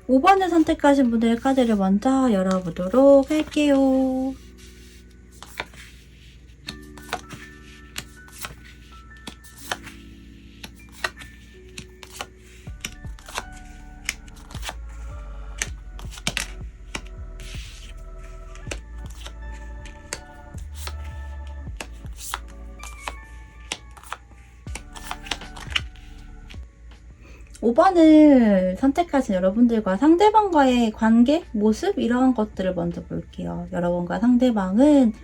5번을 선택하신 분들의 카드를 먼저 열어보도록 할게요. 5번을 선택하신 여러분들과 상대방과의 관계, 모습 이런 것들을 먼저 볼게요. 여러분과 상대방은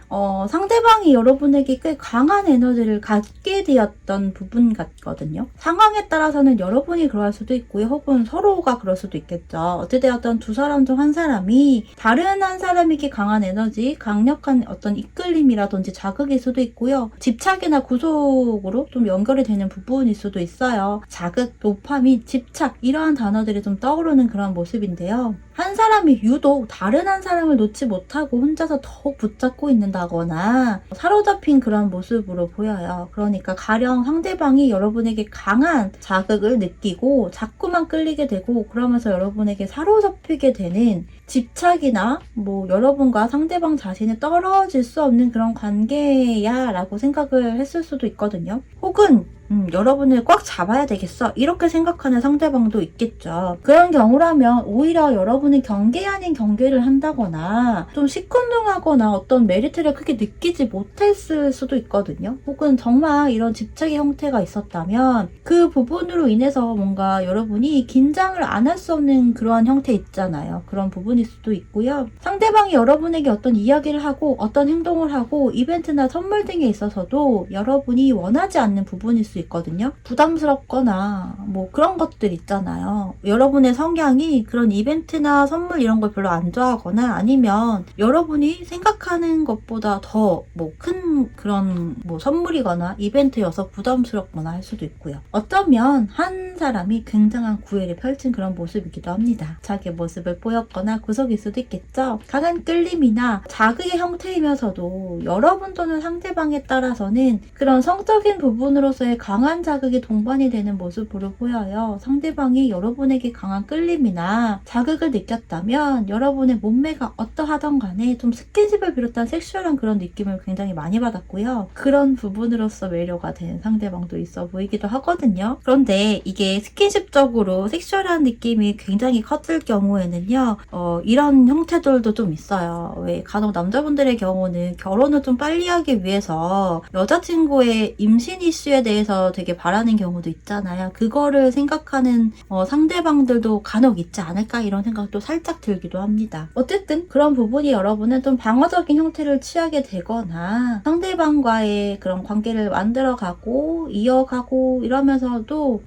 상대방이 여러분에게 꽤 강한 에너지를 갖게 되었던 부분 같거든요. 상황에 따라서는 여러분이 그럴 수도 있고요. 혹은 서로가 그럴 수도 있겠죠. 어찌되었던 두 사람 중 한 사람이 다른 한 사람에게 강한 에너지, 강력한 어떤 이끌림이라든지 자극일 수도 있고요. 집착이나 구속으로 좀 연결이 되는 부분일 수도 있어요. 자극, 도파민, 집착 이러한 단어들이 좀 떠오르는 그런 모습인데요. 한 사람이 유독 다른 한 사람을 놓지 못하고 혼자서 더욱 붙잡고 있는다거나 사로잡힌 그런 모습으로 보여요. 그러니까 가령 상대방이 여러분에게 강한 자극을 느끼고 자꾸만 끌리게 되고 그러면서 여러분에게 사로잡히게 되는 집착이나 뭐 여러분과 상대방 자신이 떨어질 수 없는 그런 관계야 라고 생각을 했을 수도 있거든요. 혹은 여러분을 꽉 잡아야 되겠어 이렇게 생각하는 상대방도 있겠죠. 그런 경우라면 오히려 여러분이 경계 아닌 경계를 한다거나 좀 시큰둥하거나 어떤 메리트를 크게 느끼지 못했을 수도 있거든요. 혹은 정말 이런 집착의 형태가 있었다면 그 부분으로 인해서 뭔가 여러분이 긴장을 안 할 수 없는 그러한 형태 있잖아요. 그런 부분일 수도 있고요. 상대방이 여러분에게 어떤 이야기를 하고 어떤 행동을 하고 이벤트나 선물 등에 있어서도 여러분이 원하지 않는 부분일 수 있거든요. 부담스럽거나 뭐 그런 것들 있잖아요. 여러분의 성향이 그런 이벤트나 선물 이런 걸 별로 안 좋아하거나 아니면 여러분이 생각하는 것보다 더 뭐 큰 그런 뭐 선물이거나 이벤트여서 부담스럽거나 할 수도 있고요. 어쩌면 한 사람이 굉장한 구애를 펼친 그런 모습이기도 합니다. 자기의 모습을 보였거나 구속일 수도 있겠죠. 강한 끌림이나 자극의 형태이면서도 여러분 또는 상대방에 따라서는 그런 성적인 부분으로서의 강한 자극이 동반이 되는 모습으로 보여요. 상대방이 여러분에게 강한 끌림이나 자극을 느꼈다면 여러분의 몸매가 어떠하던 간에 좀 스킨십을 비롯한 섹슈얼한 그런 느낌을 굉장히 많이 받았고요. 그런 부분으로서 매료가 되는 상대방도 있어 보이기도 하거든요. 그런데 이게 스킨십적으로 섹슈얼한 느낌이 굉장히 컸을 경우에는요. 이런 형태들도 좀 있어요. 왜 간혹 남자분들의 경우는 결혼을 좀 빨리 하기 위해서 여자친구의 임신 이슈에 대해서 되게 바라는 경우도 있잖아요. 그거를 생각하는 상대방들도 간혹 있지 않을까 이런 생각도 살짝 들기도 합니다. 어쨌든 그런 부분이 여러분은 좀 방어적인 형태를 취하게 되거나 상대방과의 그런 관계를 만들어가고 이어가고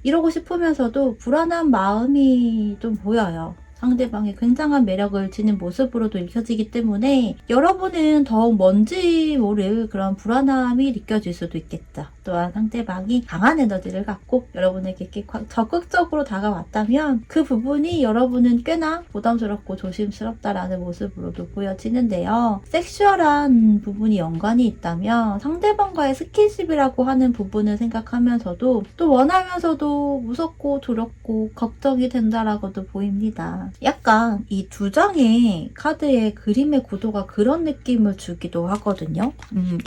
이러고 싶으면서도 불안한 마음이 좀 보여요. 상대방이 굉장한 매력을 지닌 모습으로도 읽혀지기 때문에 여러분은 더욱 뭔지 모를 그런 불안함이 느껴질 수도 있겠죠. 또한 상대방이 강한 에너지를 갖고 여러분에게 이렇게 적극적으로 다가왔다면 그 부분이 여러분은 꽤나 부담스럽고 조심스럽다라는 모습으로도 보여지는데요. 섹슈얼한 부분이 연관이 있다면 상대방과의 스킨십이라고 하는 부분을 생각하면서도 또 원하면서도 무섭고 두렵고 걱정이 된다라고도 보입니다. 약간 이 두 장의 카드의 그림의 구도가 그런 느낌을 주기도 하거든요.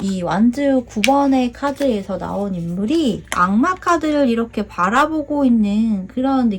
이 완즈 9번의 카드에서 나온 인물이 악마 카드를 이렇게 바라보고 있는 그런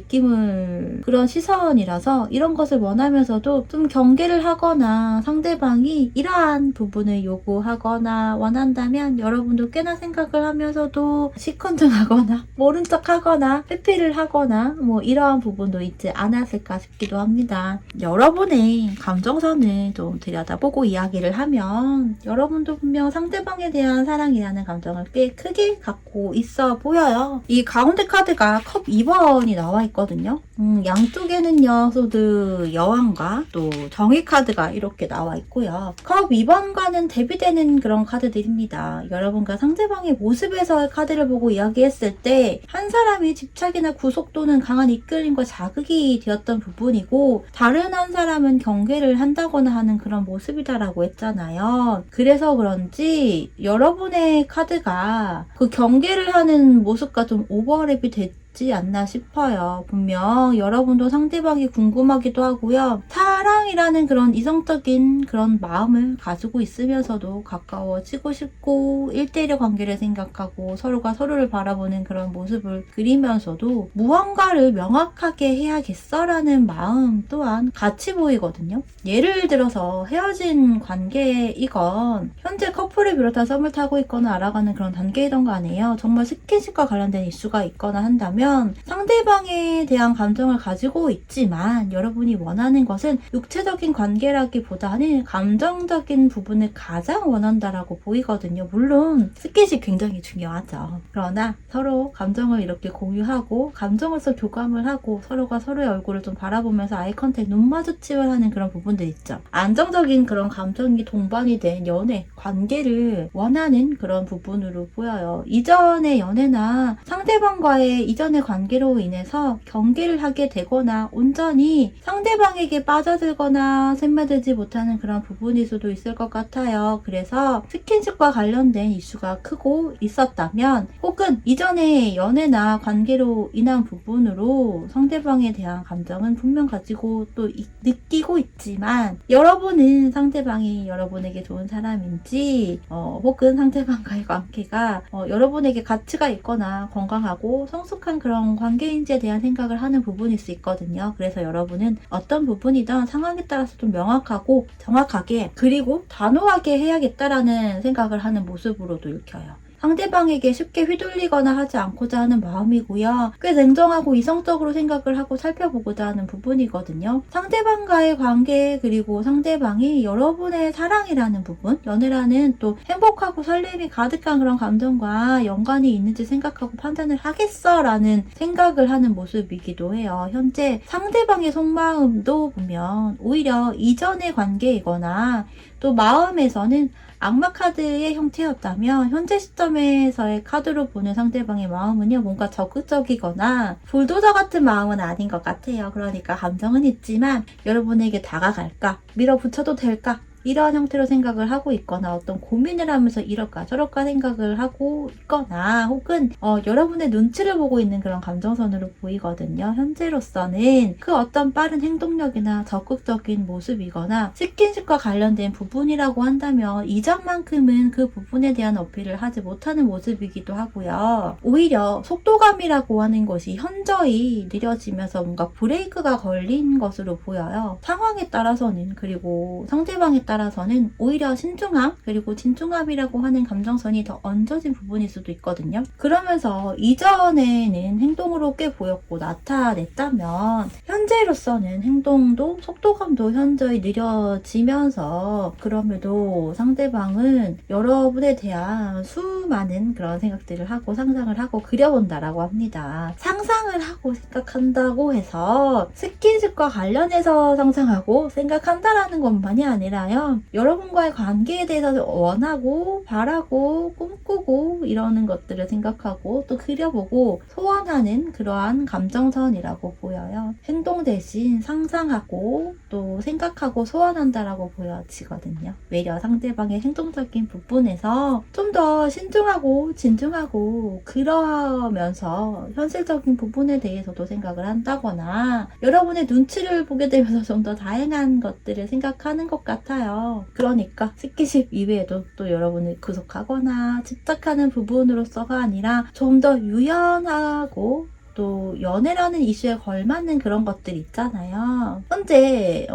그런 시선이라서 이런 것을 원하면서도 좀 경계를 하거나 상대방이 이러한 부분을 요구하거나 원한다면 여러분도 꽤나 생각을 하면서도 시큰둥하거나 모른 척하거나 회피를 하거나 뭐 이러한 부분도 있지 않았을까 싶기도 합니다. 여러분의 감정선을 좀 들여다보고 이야기를 하면 여러분도 분명 상대방에 대한 사랑이라는 감정을 꽤 크게 갖고 있어 보여요. 이 가운데 카드가 컵 2번이 나와 있거든요. 양쪽에는요 소드 여왕과 또 정의 카드가 이렇게 나와 있고요. 컵 2번과는 대비되는 그런 카드들입니다. 여러분과 상대방의 모습에서의 카드를 보고 이야기했을 때 한 사람이 집착이나 구속 또는 강한 이끌림과 자극이 되었던 부분이고 다른 한 사람은 경계를 한다거나 하는 그런 모습이다라고 했잖아요. 그래서 그런지 여러분의 카드가 그 경계를 하는 모습과 좀 오버랩이 있지 않나 싶어요. 분명 여러분도 상대방이 궁금하기도 하고요. 사랑이라는 그런 이성적인 그런 마음을 가지고 있으면서도 가까워지고 싶고 1대1의 관계를 생각하고 서로가 서로를 바라보는 그런 모습을 그리면서도 무언가를 명확하게 해야겠어라는 마음 또한 같이 보이거든요. 예를 들어서 헤어진 관계이건 현재 커플을 비롯한 썸을 타고 있거나 알아가는 그런 단계이던 간에요. 정말 스킨십과 관련된 이슈가 있거나 한다면 상대방에 대한 감정을 가지고 있지만 여러분이 원하는 것은 육체적인 관계라기보다는 감정적인 부분을 가장 원한다라고 보이거든요. 물론 스킨십 굉장히 중요하죠. 그러나 서로 감정을 이렇게 공유하고 감정으로서 교감을 하고 서로가 서로의 얼굴을 좀 바라보면서 아이 컨택, 눈 마주침을 하는 그런 부분들 있죠. 안정적인 그런 감정이 동반이 된 연애, 관계를 원하는 그런 부분으로 보여요. 이전의 연애나 상대방과의 이전의 관계로 인해서 경계를 하게 되거나 온전히 상대방에게 빠져들거나 샘매들지 못하는 그런 부분일 수도 있을 것 같아요. 그래서 스킨십과 관련된 이슈가 크고 있었다면 혹은 이전의 연애나 관계로 인한 부분으로 상대방에 대한 감정은 분명 가지고 또 느끼고 있지만 여러분은 상대방이 여러분에게 좋은 사람인지 혹은 상대방과의 관계가 여러분에게 가치가 있거나 건강하고 성숙한 그런 관계인지에 대한 생각을 하는 부분일 수 있거든요. 그래서 여러분은 어떤 부분이든 상황에 따라서 좀 명확하고 정확하게 그리고 단호하게 해야겠다라는 생각을 하는 모습으로도 읽혀요. 상대방에게 쉽게 휘둘리거나 하지 않고자 하는 마음이고요. 꽤 냉정하고 이성적으로 생각을 하고 살펴보고자 하는 부분이거든요. 상대방과의 관계 그리고 상대방이 여러분의 사랑이라는 부분, 연애라는 또 행복하고 설렘이 가득한 그런 감정과 연관이 있는지 생각하고 판단을 하겠어라는 생각을 하는 모습이기도 해요. 현재 상대방의 속마음도 보면 오히려 이전의 관계이거나 또 마음에서는 악마 카드의 형태였다면 현재 시점에서의 카드로 보는 상대방의 마음은요 뭔가 적극적이거나 불도저 같은 마음은 아닌 것 같아요. 그러니까 감정은 있지만 여러분에게 다가갈까? 밀어붙여도 될까? 이러한 형태로 생각을 하고 있거나 어떤 고민을 하면서 이럴까 저럴까 생각을 하고 있거나 혹은 여러분의 눈치를 보고 있는 그런 감정선으로 보이거든요. 현재로서는 그 어떤 빠른 행동력이나 적극적인 모습이거나 스킨십과 관련된 부분이라고 한다면 이전만큼은 그 부분에 대한 어필을 하지 못하는 모습이기도 하고요. 오히려 속도감이라고 하는 것이 현저히 느려지면서 뭔가 브레이크가 걸린 것으로 보여요. 상황에 따라서는 그리고 상대방에 따라서는 오히려 신중함 그리고 진중함이라고 하는 감정선이 더 얹어진 부분일 수도 있거든요. 그러면서 이전에는 행동으로 꽤 보였고 나타냈다면 현재로서는 행동도 속도감도 현저히 느려지면서 그럼에도 상대방은 여러분에 대한 수많은 그런 생각들을 하고 상상을 하고 그려본다라고 합니다. 상상을 하고 생각한다고 해서 스킨십과 관련해서 상상하고 생각한다라는 것만이 아니라요. 여러분과의 관계에 대해서 원하고 바라고 꿈꾸고 이러는 것들을 생각하고 또 그려보고 소원하는 그러한 감정선이라고 보여요. 행동 대신 상상하고 또 생각하고 소원한다라고 보여지거든요. 외려 상대방의 행동적인 부분에서 좀 더 신중하고 진중하고 그러면서 현실적인 부분에 대해서도 생각을 한다거나 여러분의 눈치를 보게 되면서 좀 더 다양한 것들을 생각하는 것 같아요. 그러니까 스킨십 이외에도 또 여러분을 구속하거나 집착하는 부분으로서가 아니라 좀 더 유연하고 또 연애라는 이슈에 걸맞는 그런 것들 있잖아요. 현재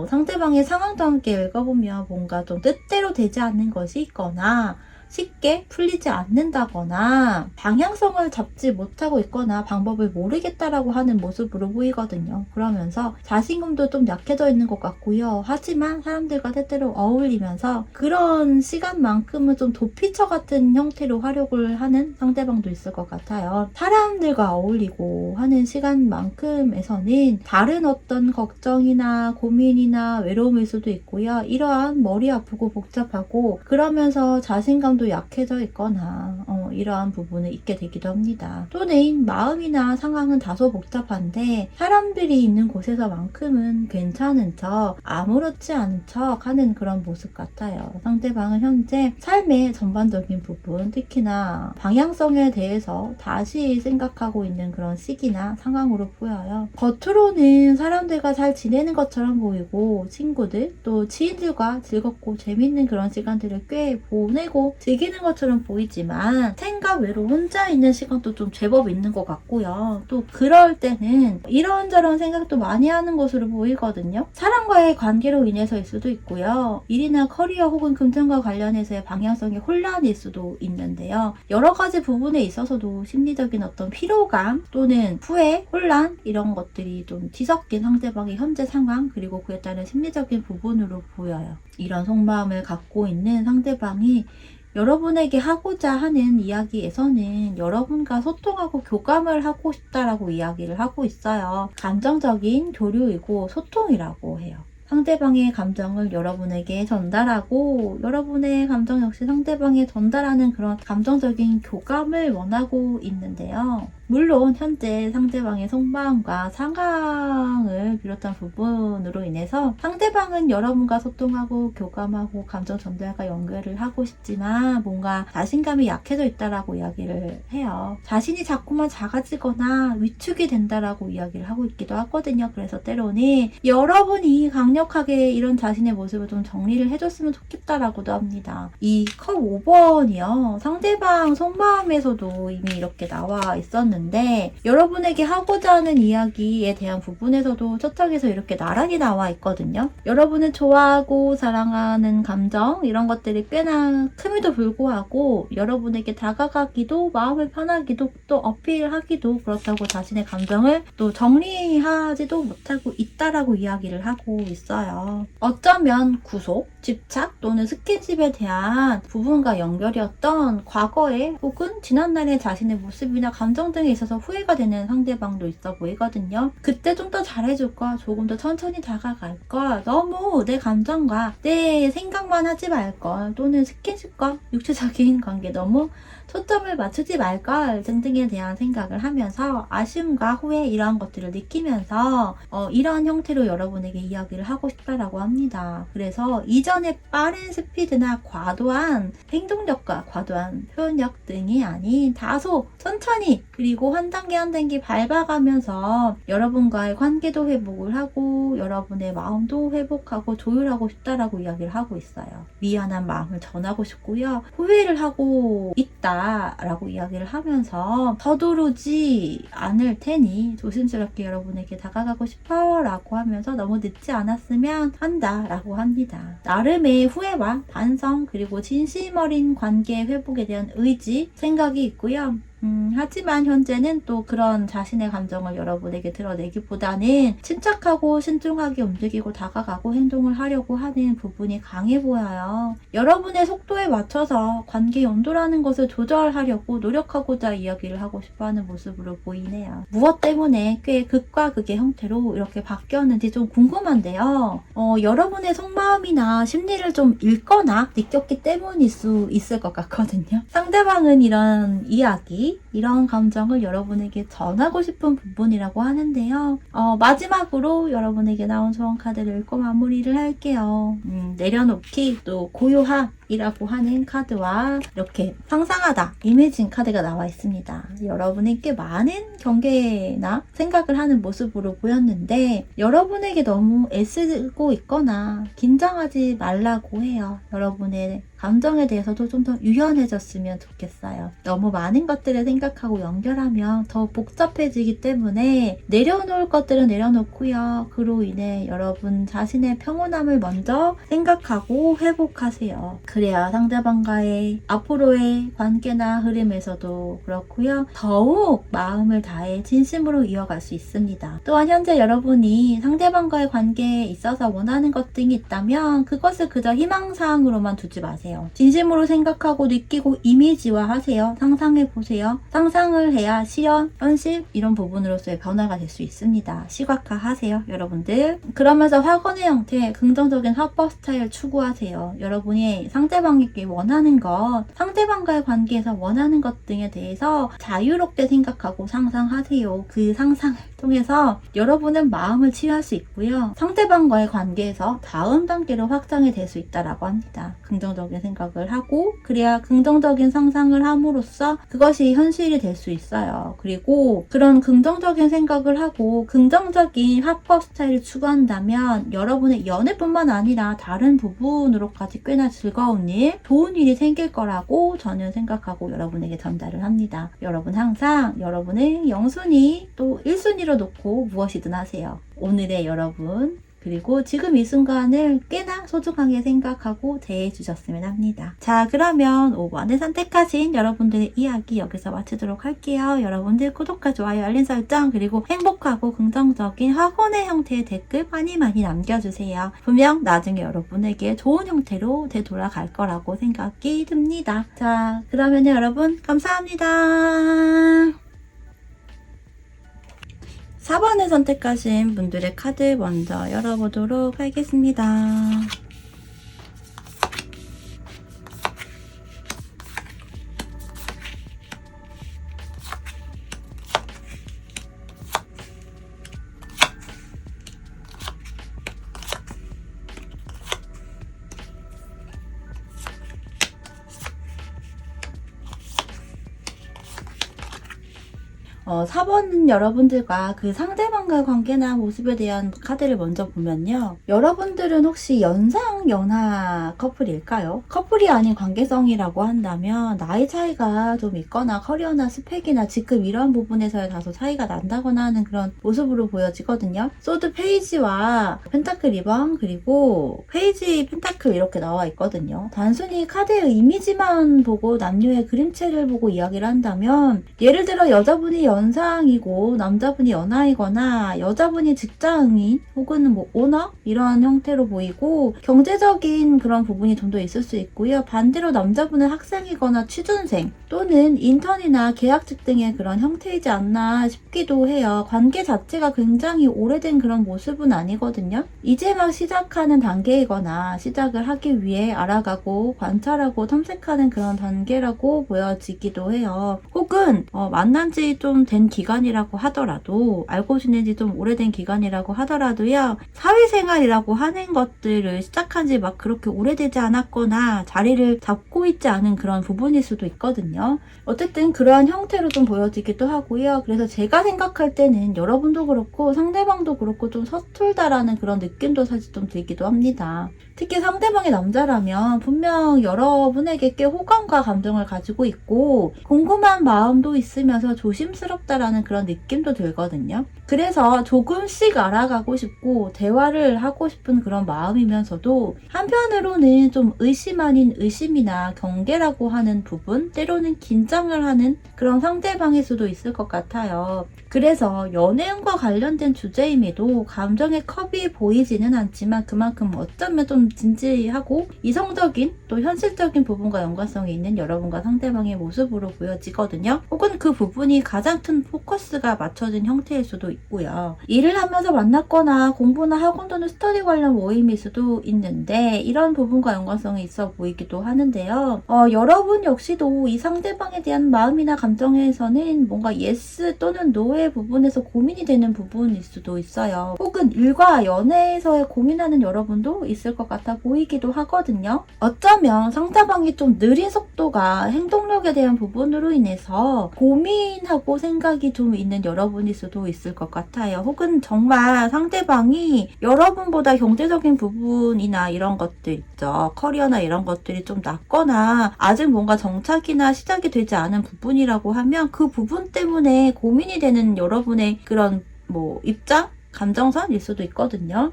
상대방의 상황도 함께 읽어보면 뭔가 좀 뜻대로 되지 않는 것이 있거나 쉽게 풀리지 않는다거나 방향성을 잡지 못하고 있거나 방법을 모르겠다라고 하는 모습으로 보이거든요. 그러면서 자신감도 좀 약해져 있는 것 같고요. 하지만 사람들과 때때로 어울리면서 그런 시간만큼은 좀 도피처 같은 형태로 활용을 하는 상대방도 있을 것 같아요. 사람들과 어울리고 하는 시간만큼에서는 다른 어떤 걱정이나 고민이나 외로움일 수도 있고요. 이러한 머리 아프고 복잡하고 그러면서 자신감도 부분도 약해져 있거나 이러한 부분을 있게 되기도 합니다. 또는 마음이나 상황은 다소 복잡한데 사람들이 있는 곳에서만큼은 괜찮은 척, 아무렇지 않은 척 하는 그런 모습 같아요. 상대방은 현재 삶의 전반적인 부분, 특히나 방향성에 대해서 다시 생각하고 있는 그런 시기나 상황으로 보여요. 겉으로는 사람들과 잘 지내는 것처럼 보이고 친구들 또 지인들과 즐겁고 재밌는 그런 시간들을 꽤 보내고 즐기는 것처럼 보이지만 생각 외로 혼자 있는 시간도 좀 제법 있는 것 같고요. 또 그럴 때는 이런저런 생각도 많이 하는 것으로 보이거든요. 사람과의 관계로 인해서일 수도 있고요. 일이나 커리어 혹은 금전과 관련해서의 방향성의 혼란일 수도 있는데요. 여러 가지 부분에 있어서도 심리적인 어떤 피로감 또는 후회, 혼란 이런 것들이 좀 뒤섞인 상대방의 현재 상황 그리고 그에 따른 심리적인 부분으로 보여요. 이런 속마음을 갖고 있는 상대방이 여러분에게 하고자 하는 이야기에서는 여러분과 소통하고 교감을 하고 싶다라고 이야기를 하고 있어요. 감정적인 교류이고 소통이라고 해요. 상대방의 감정을 여러분에게 전달하고 여러분의 감정 역시 상대방에 전달하는 그런 감정적인 교감을 원하고 있는데요. 물론 현재 상대방의 속마음과 상황을 비롯한 부분으로 인해서 상대방은 여러분과 소통하고 교감하고 감정 전달과 연결을 하고 싶지만 뭔가 자신감이 약해져 있다라고 이야기를 해요. 자신이 자꾸만 작아지거나 위축이 된다라고 이야기를 하고 있기도 하거든요. 그래서 때로는 여러분이 강력하게 이런 자신의 모습을 좀 정리를 해줬으면 좋겠다라고도 합니다. 이 컵 5번이요. 상대방 속마음에서도 이미 이렇게 나와 있었는데 여러분에게 하고자 하는 이야기에 대한 부분에서도 첫 장에서 이렇게 나란히 나와 있거든요. 여러분을 좋아하고 사랑하는 감정 이런 것들이 꽤나 큼에도 불구하고 여러분에게 다가가기도 마음을 편하기도 또 어필하기도 그렇다고 자신의 감정을 또 정리하지도 못하고 있다라고 이야기를 하고 있어요. 어쩌면 구속, 집착 또는 스킨십에 대한 부분과 연결이었던 과거에 혹은 지난날의 자신의 모습이나 감정 등에 있어서 후회가 되는 상대방도 있어 보이거든요. 그때 좀 더 잘해줄까? 조금 더 천천히 다가갈까? 너무 내 감정과 내 생각만 하지 말걸 또는 스킨십과 육체적인 관계 너무 초점을 맞추지 말걸 등등에 대한 생각을 하면서 아쉬움과 후회 이러한 것들을 느끼면서 이러한 형태로 여러분에게 이야기를 하고 싶다라고 합니다. 그래서 이전에 빠른 스피드나 과도한 행동력과 과도한 표현력 등이 아닌 다소 천천히 그리고 한 단계 한 단계 밟아가면서 여러분과의 관계도 회복을 하고 여러분의 마음도 회복하고 조율하고 싶다라고 이야기를 하고 있어요. 미안한 마음을 전하고 싶고요. 후회를 하고 있다라고 이야기를 하면서 서두르지 않을 테니 조심스럽게 여러분에게 다가가고 싶어 라고 하면서 너무 늦지 않았으면 한다 라고 합니다. 나름의 후회와 반성 그리고 진심 어린 관계 회복에 대한 의지, 생각이 있고요. 하지만 현재는 또 그런 자신의 감정을 여러분에게 드러내기보다는 침착하고 신중하게 움직이고 다가가고 행동을 하려고 하는 부분이 강해 보여요. 여러분의 속도에 맞춰서 관계 온도라는 것을 조절하려고 노력하고자 이야기를 하고 싶어하는 모습으로 보이네요. 무엇 때문에 꽤 극과 극의 형태로 이렇게 바뀌었는지 좀 궁금한데요. 여러분의 속마음이나 심리를 좀 읽거나 느꼈기 때문일 수 있을 것 같거든요. 상대방은 이런 이야기 이런 감정을 여러분에게 전하고 싶은 부분이라고 하는데요. 마지막으로 여러분에게 나온 소원 카드를 읽고 마무리를 할게요. 내려놓기 또 고요함 이라고 하는 카드와 이렇게 상상하다, 이미진 카드가 나와 있습니다. 여러분에게 많은 경계나 생각을 하는 모습으로 보였는데 여러분에게 너무 애쓰고 있거나 긴장하지 말라고 해요. 여러분의 감정에 대해서도 좀 더 유연해졌으면 좋겠어요. 너무 많은 것들을 생각하고 연결하면 더 복잡해지기 때문에 내려놓을 것들은 내려놓고요. 그로 인해 여러분 자신의 평온함을 먼저 생각하고 회복하세요. 그래야 상대방과의 앞으로의 관계나 흐름에서도 그렇고요. 더욱 마음을 다해 진심으로 이어갈 수 있습니다. 또한 현재 여러분이 상대방과의 관계에 있어서 원하는 것 등이 있다면 그것을 그저 희망사항으로만 두지 마세요. 진심으로 생각하고 느끼고 이미지화 하세요. 상상해 보세요. 상상을 해야 실현, 현실 이런 부분으로서의 변화가 될 수 있습니다. 시각화 하세요, 여러분들. 그러면서 확언의 형태, 긍정적인 화법 스타일 추구하세요. 여러분이 상대방에게 원하는 것, 상대방과의 관계에서 원하는 것 등에 대해서 자유롭게 생각하고 상상하세요. 그 상상을 통해서 여러분은 마음을 치유할 수 있고요. 상대방과의 관계에서 다음 단계로 확장이 될 수 있다라고 합니다. 긍정적인 생각을 하고 그래야 긍정적인 상상을 함으로써 그것이 현실이 될 수 있어요. 그리고 그런 긍정적인 생각을 하고 긍정적인 화법 스타일을 추구한다면 여러분의 연애뿐만 아니라 다른 부분으로까지 꽤나 즐거운 일, 좋은 일이 생길 거라고 저는 생각하고 여러분에게 전달을 합니다. 여러분 항상 여러분의 영순위 또 1순위로 놓고 무엇이든 하세요. 오늘의 여러분 그리고 지금 이 순간을 꽤나 소중하게 생각하고 대해주셨으면 합니다. 자, 그러면 5번을 선택하신 여러분들의 이야기 여기서 마치도록 할게요. 여러분들 구독과 좋아요, 알림 설정 그리고 행복하고 긍정적인 학원의 형태의 댓글 많이 남겨주세요. 분명 나중에 여러분에게 좋은 형태로 되돌아갈 거라고 생각이 듭니다. 자, 그러면 여러분 감사합니다. 4번을 선택하신 분들의 카드 먼저 열어보도록 하겠습니다. 어, 4번 여러분들과 그 상대방과의 관계나 모습에 대한 카드를 먼저 보면요. 여러분들은 혹시 연상, 연하 커플일까요? 커플이 아닌 관계성이라고 한다면 나이 차이가 좀 있거나 커리어나 스펙이나 직급 이런 부분에서 다소 차이가 난다거나 하는 그런 모습으로 보여지거든요. 소드 페이지와 펜타클 2번 그리고 페이지 펜타클 이렇게 나와 있거든요. 단순히 카드의 이미지만 보고 남녀의 그림체를 보고 이야기를 한다면 예를 들어 여자분이 연상이고 남자분이 연하이거나 여자분이 직장인 혹은 뭐 오너 이런 형태로 보이고 경제적인 그런 부분이 좀 더 있을 수 있고요. 반대로 남자분은 학생이거나 취준생 또는 인턴이나 계약직 등의 그런 형태이지 않나 싶기도 해요. 관계 자체가 굉장히 오래된 그런 모습은 아니거든요. 이제 막 시작하는 단계이거나 시작을 하기 위해 알아가고 관찰하고 탐색하는 그런 단계라고 보여지기도 해요. 혹은 만난 지 좀 된 기간이라고 하더라도 알고 지낸 지 좀 오래된 기간이라고 하더라도요. 사회생활이라고 하는 것들을 시작한 지 막 그렇게 오래되지 않았거나 자리를 잡고 있지 않은 그런 부분일 수도 있거든요. 어쨌든 그러한 형태로 좀 보여지기도 하고요. 그래서 제가 생각할 때는 여러분도 그렇고 상대방도 그렇고 좀 서툴다라는 그런 느낌도 사실 좀 들기도 합니다. 특히 상대방이 남자라면 분명 여러분에게 꽤 호감과 감정을 가지고 있고 궁금한 마음도 있으면서 조심스럽다라는 그런 느낌도 들거든요. 그래서 조금씩 알아가고 싶고 대화를 하고 싶은 그런 마음이면서도 한편으로는 좀 의심 아닌 의심이나 경계라고 하는 부분, 때로는 긴장을 하는 그런 상대방일 수도 있을 것 같아요. 그래서 연애운과 관련된 주제임에도 감정의 컵이 보이지는 않지만 그만큼 어쩌면 좀 진지하고 이성적인 또 현실적인 부분과 연관성이 있는 여러분과 상대방의 모습으로 보여지거든요. 혹은 그 부분이 가장 큰 포커스가 맞춰진 형태일 수도 있고요. 일을 하면서 만났거나 공부나 학원 또는 스터디 관련 모임일 수도 있는데 이런 부분과 연관성이 있어 보이기도 하는데요. 여러분 역시도 이 상대방에 대한 마음이나 감정에서는 뭔가 예스 또는 노의 부분에서 고민이 되는 부분일 수도 있어요. 혹은 일과 연애에서의 고민하는 여러분도 있을 것 같아 보이기도 하거든요. 어쩌면 상대방이 좀 느린 속도가 행동력에 대한 부분으로 인해서 고민하고 생각이 좀 있는 여러분일 수도 있을 것 같아요. 혹은 정말 상대방이 여러분보다 경제적인 부분이나 이런 것들 있죠. 커리어나 이런 것들이 좀 낮거나 아직 뭔가 정착이나 시작이 되지 않은 부분이라고 하면 그 부분 때문에 고민이 되는 여러분의 그런 입장? 감정선일 수도 있거든요.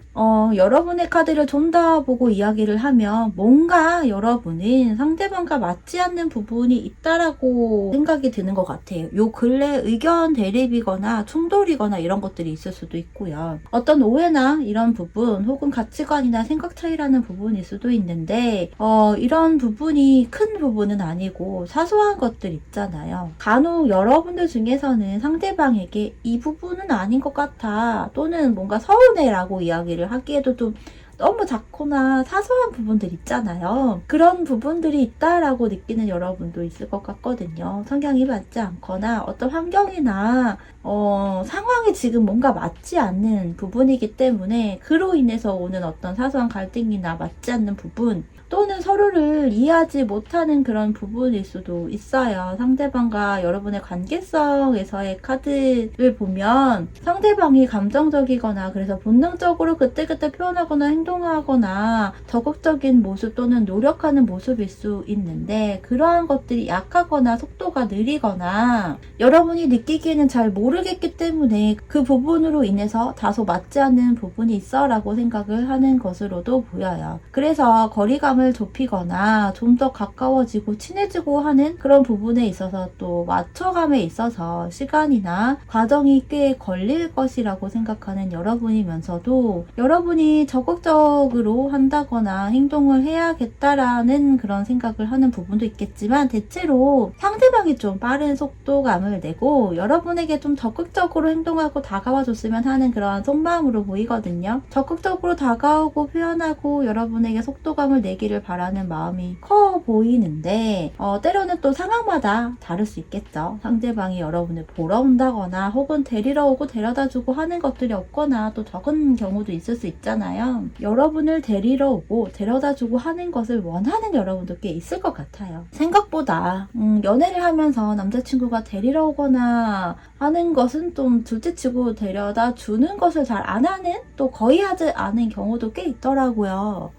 여러분의 카드를 좀 더 보고 이야기를 하면 뭔가 여러분은 상대방과 맞지 않는 부분이 있다라고 생각이 드는 것 같아요. 요 근래 의견 대립이거나 충돌이거나 이런 것들이 있을 수도 있고요. 어떤 오해나 이런 부분 혹은 가치관이나 생각 차이라는 부분일 수도 있는데 이런 부분이 큰 부분은 아니고 사소한 것들 있잖아요. 간혹 여러분들 중에서는 상대방에게 이 부분은 아닌 것 같아 또는 뭔가 서운해라고 이야기를 하기에도 좀 너무 작거나 사소한 부분들 있잖아요. 그런 부분들이 있다라고 느끼는 여러분도 있을 것 같거든요. 성향이 맞지 않거나 어떤 환경이나 상황이 지금 뭔가 맞지 않는 부분이기 때문에 그로 인해서 오는 어떤 사소한 갈등이나 맞지 않는 부분 또는 서로를 이해하지 못하는 그런 부분일 수도 있어요. 상대방과 여러분의 관계성에서의 카드를 보면 상대방이 감정적이거나 그래서 본능적으로 그때그때 표현하거나 행동하거나 적극적인 모습 또는 노력하는 모습일 수 있는데 그러한 것들이 약하거나 속도가 느리거나 여러분이 느끼기에는 잘 모르겠기 때문에 그 부분으로 인해서 다소 맞지 않는 부분이 있어 라고 생각을 하는 것으로도 보여요. 그래서 거리감을 좁히거나 좀 더 가까워지고 친해지고 하는 그런 부분에 있어서 또 맞춰감에 있어서 시간이나 과정이 꽤 걸릴 것이라고 생각하는 여러분이면서도 여러분이 적극적으로 한다거나 행동을 해야겠다라는 그런 생각을 하는 부분도 있겠지만 대체로 상대방이 좀 빠른 속도감을 내고 여러분에게 좀 적극적으로 행동하고 다가와 줬으면 하는 그런 속마음으로 보이거든요. 적극적으로 다가오고 표현하고 여러분에게 속도감을 내기를 바라는 마음이 커 보이는데 때로는 또 상황마다 다를 수 있겠죠. 상대방이 여러분을 보러 온다거나 혹은 데리러 오고 데려다 주고 하는 것들이 없거나 또 적은 경우도 있을 수 있잖아요. 여러분을 데리러 오고 데려다 주고 하는 것을 원하는 여러분도 꽤 있을 것 같아요. 생각보다 연애를 하면서 남자친구가 데리러 오거나 하는 것은 좀 둘째치고 데려다 주는 것을 잘 안 하는 또 거의 하지 않은 경우도 꽤 있더라고요.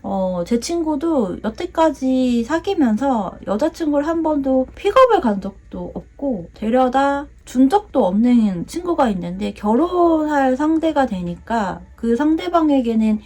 제 친구도 여태까지 사귀면서 여자친구를 한 번도 픽업을 간 적도 없고 데려다 준 적도 없는 친구가 있는데 결혼할 상대가 되니까 그 상대방에게는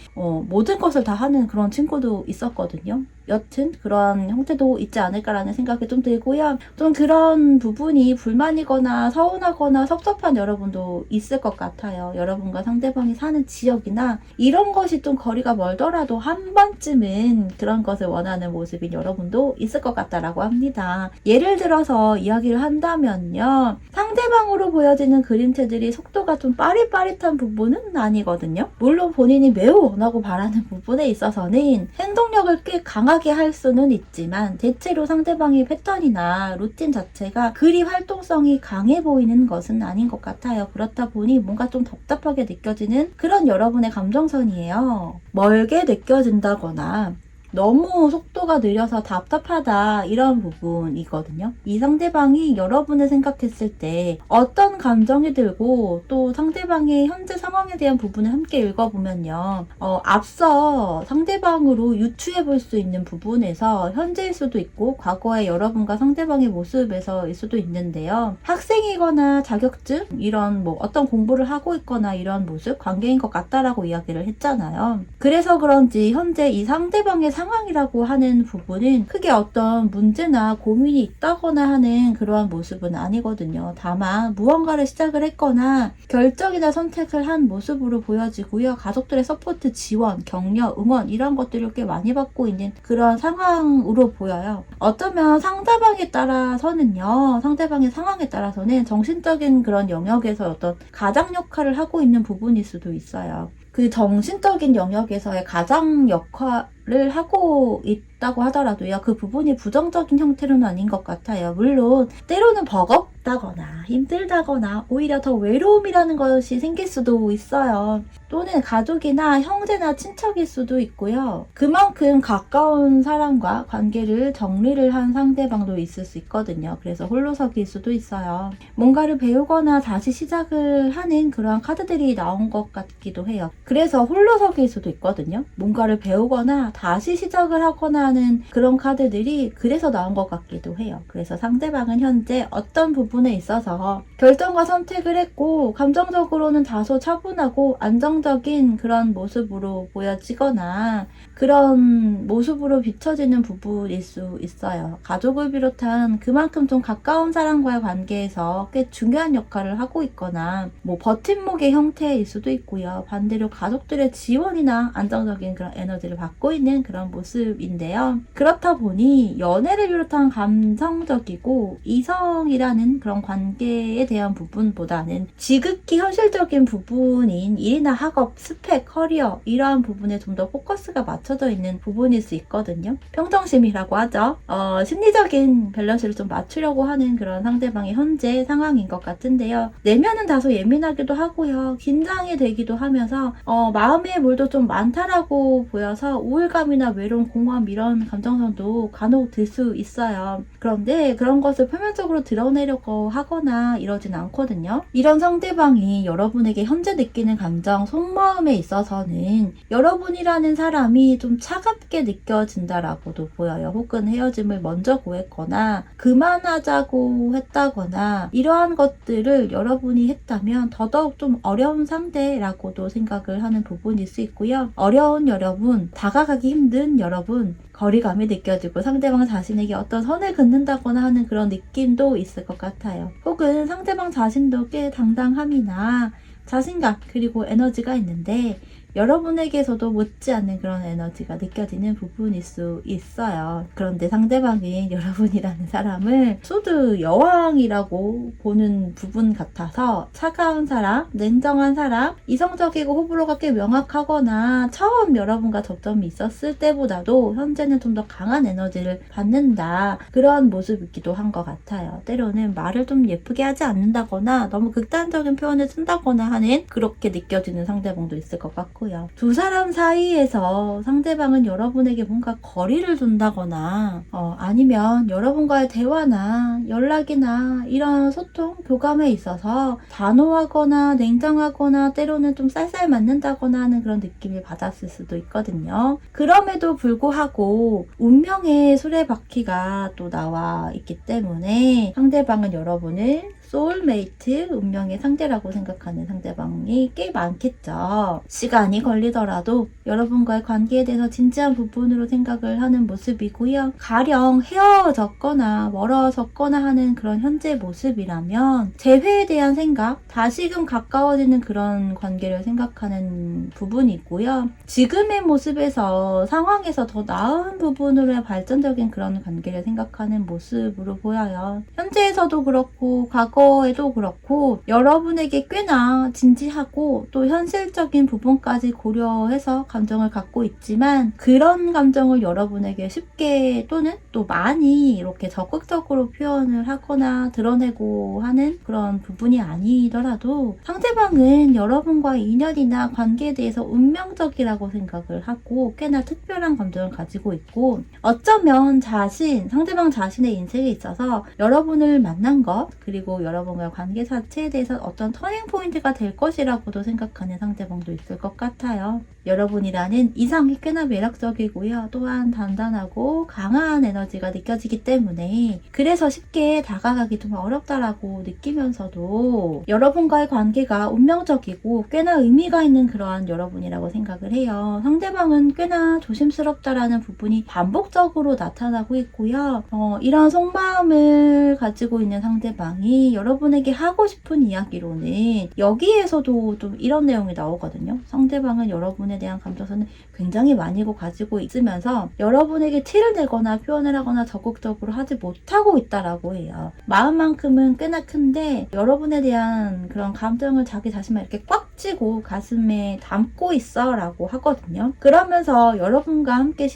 모든 것을 다 하는 그런 친구도 있었거든요. 여튼 그런 형태도 있지 않을까라는 생각이 좀 들고요. 좀 그런 부분이 불만이거나 서운하거나 섭섭한 여러분도 있을 것 같아요. 여러분과 상대방이 사는 지역이나 이런 것이 좀 거리가 멀더라도 한 번쯤은 그런 것을 원하는 모습인 여러분도 있을 것 같다라고 합니다. 예를 들어서 이야기를 한다면요. 상대방으로 보여지는 그림체들이 속도가 좀 빠릿빠릿한 부분은 아니거든요. 물론 본인이 매우 원하고 바라는 부분에 있어서는 행동력을 꽤 강하게 할 수는 있지만 대체로 상대방의 패턴이나 루틴 자체가 그리 활동성이 강해 보이는 것은 아닌 것 같아요. 그렇다 보니 뭔가 좀 답답하게 느껴지는 그런 여러분의 감정선이에요. 멀게 느껴진다거나 너무 속도가 느려서 답답하다 이런 부분이거든요. 이 상대방이 여러분을 생각했을 때 어떤 감정이 들고 또 상대방의 현재 상황에 대한 부분을 함께 읽어보면요. 앞서 상대방으로 유추해 볼 수 있는 부분에서 현재일 수도 있고 과거의 여러분과 상대방의 모습에서일 수도 있는데요. 학생이거나 자격증 이런 어떤 공부를 하고 있거나 이런 모습 관계인 것 같다라고 이야기를 했잖아요. 그래서 그런지 현재 이 상대방의 상황이라고 하는 부분은 크게 어떤 문제나 고민이 있다거나 하는 그러한 모습은 아니거든요. 다만 무언가를 시작을 했거나 결정이나 선택을 한 모습으로 보여지고요. 가족들의 서포트, 지원, 격려, 응원 이런 것들을 꽤 많이 받고 있는 그런 상황으로 보여요. 어쩌면 상대방에 따라서는요. 상대방의 상황에 따라서는 정신적인 그런 영역에서 어떤 가장 역할을 하고 있는 부분일 수도 있어요. 그 정신적인 영역에서의 가장 역할을 하고 있다고 하더라도요. 그 부분이 부정적인 형태로는 아닌 것 같아요. 물론 때로는 버겁다거나 힘들다거나 오히려 더 외로움이라는 것이 생길 수도 있어요. 또는 가족이나 형제나 친척일 수도 있고요. 그만큼 가까운 사람과 관계를 정리를 한 상대방도 있을 수 있거든요. 그래서 홀로서기일 수도 있어요. 뭔가를 배우거나 다시 시작을 하는 그러한 카드들이 나온 것 같기도 해요. 그래서 홀로서기일 수도 있거든요. 뭔가를 배우거나 다시 시작을 하거나 하는 그런 카드들이 그래서 나온 것 같기도 해요. 그래서 상대방은 현재 어떤 부분에 있어서 결정과 선택을 했고 감정적으로는 다소 차분하고 안정적인 그런 모습으로 보여지거나 그런 모습으로 비춰지는 부분일 수 있어요. 가족을 비롯한 그만큼 좀 가까운 사람과의 관계에서 꽤 중요한 역할을 하고 있거나 버팀목의 형태일 수도 있고요. 반대로 가족들의 지원이나 안정적인 그런 에너지를 받고 있는 느끼는 그런 모습인데요. 그렇다 보니 연애를 비롯한 감성적이고 이성이라는 그런 관계에 대한 부분보다는 지극히 현실적인 부분인 일이나 학업, 스펙, 커리어 이러한 부분에 좀 더 포커스가 맞춰져 있는 부분일 수 있거든요. 평정심이라고 하죠. 심리적인 밸런스를 좀 맞추려고 하는 그런 상대방의 현재 상황인 것 같은데요. 내면은 다소 예민하기도 하고요. 긴장이 되기도 하면서 마음의 물도 좀 많다라고 보여서 우울감이나 외로움, 공허함 이런 감정선도 간혹 들 수 있어요. 그런데 그런 것을 표면적으로 드러내려고 하거나 이러진 않거든요. 이런 상대방이 여러분에게 현재 느끼는 감정, 속마음에 있어서는 여러분이라는 사람이 좀 차갑게 느껴진다라고도 보여요. 혹은 헤어짐을 먼저 고했거나 그만하자고 했다거나 이러한 것들을 여러분이 했다면 더더욱 좀 어려운 상대라고도 생각을 하는 부분일 수 있고요. 어려운 여러분, 다가가기 힘든 여러분, 거리감이 느껴지고 상대방 자신에게 어떤 선을 긋는다거나 하는 그런 느낌도 있을 것 같아요. 혹은 상대방 자신도 꽤 당당함이나 자신감 그리고 에너지가 있는데 여러분에게서도 못지않는 그런 에너지가 느껴지는 부분일 수 있어요. 그런데 상대방이 여러분이라는 사람을 소드 여왕이라고 보는 부분 같아서 차가운 사람, 냉정한 사람, 이성적이고 호불호가 꽤 명확하거나 처음 여러분과 접점이 있었을 때보다도 현재는 좀 더 강한 에너지를 받는다. 그런 모습이기도 한 것 같아요. 때로는 말을 좀 예쁘게 하지 않는다거나 너무 극단적인 표현을 쓴다거나 하는 그렇게 느껴지는 상대방도 있을 것 같고 두 사람 사이에서 상대방은 여러분에게 뭔가 거리를 둔다거나 아니면 여러분과의 대화나 연락이나 이런 소통, 교감에 있어서 단호하거나 냉정하거나 때로는 좀 쌀쌀 맞는다거나 하는 그런 느낌을 받았을 수도 있거든요. 그럼에도 불구하고 운명의 수레바퀴가 또 나와 있기 때문에 상대방은 여러분을 소울메이트, 운명의 상대라고 생각하는 상대방이 꽤 많겠죠. 시간이 걸리더라도 여러분과의 관계에 대해서 진지한 부분으로 생각을 하는 모습이고요. 가령 헤어졌거나 멀어졌거나 하는 그런 현재 모습이라면 재회에 대한 생각, 다시금 가까워지는 그런 관계를 생각하는 부분이고요. 지금의 모습에서 상황에서 더 나은 부분으로의 발전적인 그런 관계를 생각하는 모습으로 보여요. 현재에서도 그렇고 과거에도 그렇고 여러분에게 꽤나 진지하고 또 현실적인 부분까지 고려해서 감정을 갖고 있지만 그런 감정을 여러분에게 쉽게 또는 또 많이 이렇게 적극적으로 표현을 하거나 드러내고 하는 그런 부분이 아니더라도 상대방은 여러분과의 인연이나 관계에 대해서 운명적이라고 생각을 하고 꽤나 특별한 감정을 가지고 있고 어쩌면 상대방 자신의 인생에 있어서 여러분을 만난 것 그리고 여러분과의 관계 자체에 대해서 어떤 터닝 포인트가 될 것이라고도 생각하는 상대방도 있을 것 같아요. 여러분이라는 이상이 꽤나 매력적이고요. 또한 단단하고 강한 에너지가 느껴지기 때문에 그래서 쉽게 다가가기 좀 어렵다라고 느끼면서도 여러분과의 관계가 운명적이고 꽤나 의미가 있는 그러한 여러분이라고 생각을 해요. 상대방은 꽤나 조심스럽다라는 부분이 반복적으로 나타나고 있고요. 이런 속마음을 가지고 있는 상대방이 여러분에게 하고 싶은 이야기로는 여기에서도 좀 이런 내용이 나오거든요. 상대방은 여러분에 대한 감정선을 굉장히 많이 가지고 있으면서 여러분에게 티를 내거나 표현을 하거나 적극적으로 하지 못하고 있다라고 해요. 마음만큼은 꽤나 큰데 여러분에 대한 그런 감정을 자기 자신만 이렇게 꽉 쥐고 가슴에 담고 있어 라고 하거든요. 그러면서 여러분과 함께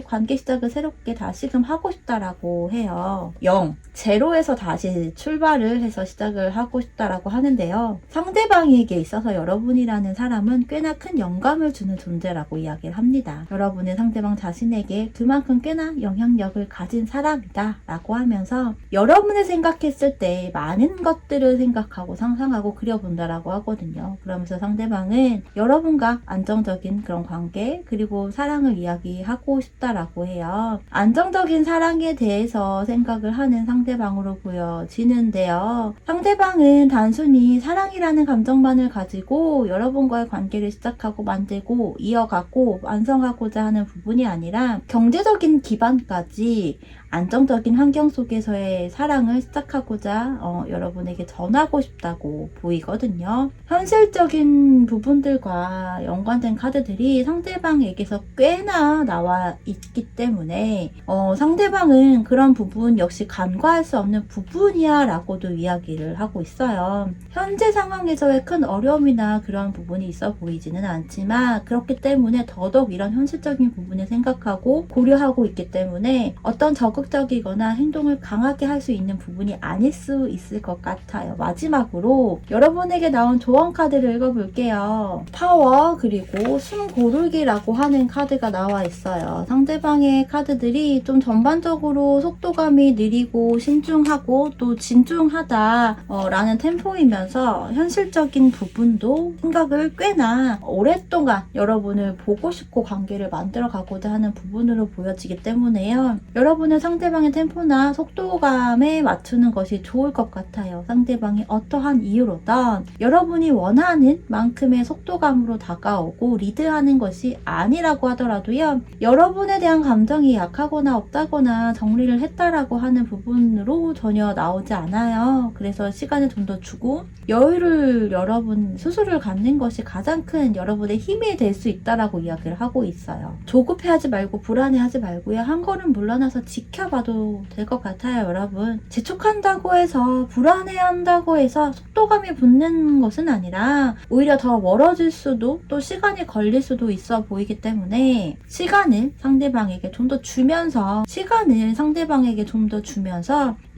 관계 시작을 새롭게 다시금 하고 싶다라고 해요. 0에서 다시 출발을 해서 시작을 하고 싶다라고 하는데요. 상대방에게 있어서 여러분이라는 사람은 꽤나 큰 영감을 주는 존재라고 이야기를 합니다. 여러분은 상대방 자신에게 그만큼 꽤나 영향력을 가진 사람이다 라고 하면서 여러분을 생각했을 때 많은 것들을 생각하고 상상하고 그려본다라고 하거든요. 그러면서 상대방은 여러분과 안정적인 그런 관계 그리고 사랑을 이야기하고 싶다라고 해요. 안정적인 사랑에 대해서 생각을 하는 상대방으로 보여지는데요. 상대방은 단순히 사랑이라는 감정만을 가지고 여러분과의 관계를 시작하고 만들고 이어가고 완성하고자 하는 부분이 아니라 경제적인 기반까지 안정적인 환경 속에서의 사랑을 시작하고자 여러분에게 전하고 싶다고 보이거든요. 현실 현실적인 부분들과 연관된 카드들이 상대방에게서 꽤나 나와 있기 때문에 상대방은 그런 부분 역시 간과할 수 없는 부분이야 라고도 이야기를 하고 있어요. 현재 상황에서의 큰 어려움이나 그런 부분이 있어 보이지는 않지만 그렇기 때문에 더더욱 이런 현실적인 부분을 생각하고 고려하고 있기 때문에 어떤 적극적이거나 행동을 강하게 할 수 있는 부분이 아닐 수 있을 것 같아요. 마지막으로 여러분에게 나온 조언 카드를 읽어볼게요. 파워 그리고 숨 고르기라고 하는 카드가 나와 있어요. 상대방의 카드들이 좀 전반적으로 속도감이 느리고 신중하고 또 진중하다 라는 템포이면서 현실적인 부분도 생각을 꽤나 오랫동안 여러분을 보고 싶고 관계를 만들어 가고자 하는 부분으로 보여지기 때문에요. 여러분은 상대방의 템포나 속도감에 맞추는 것이 좋을 것 같아요. 상대방이 어떠한 이유로든 여러분이 원하는 만큼의 속도감으로 다가오고 리드하는 것이 아니라고 하더라도요. 여러분에 대한 감정이 약하거나 없다거나 정리를 했다라고 하는 부분으로 전혀 나오지 않아요. 그래서 시간을 좀 더 주고 여유를 여러분 스스로를 갖는 것이 가장 큰 여러분의 힘이 될 수 있다라고 이야기를 하고 있어요. 조급해하지 말고 불안해하지 말고요. 한 걸음 물러나서 지켜봐도 될 것 같아요. 여러분 재촉한다고 해서 불안해한다고 해서 속도감이 붙는 것은 아니라 오히려 더 멀어질 수도 또 시간이 걸릴 수도 있어 보이기 때문에 시간을 상대방에게 좀 더 주면서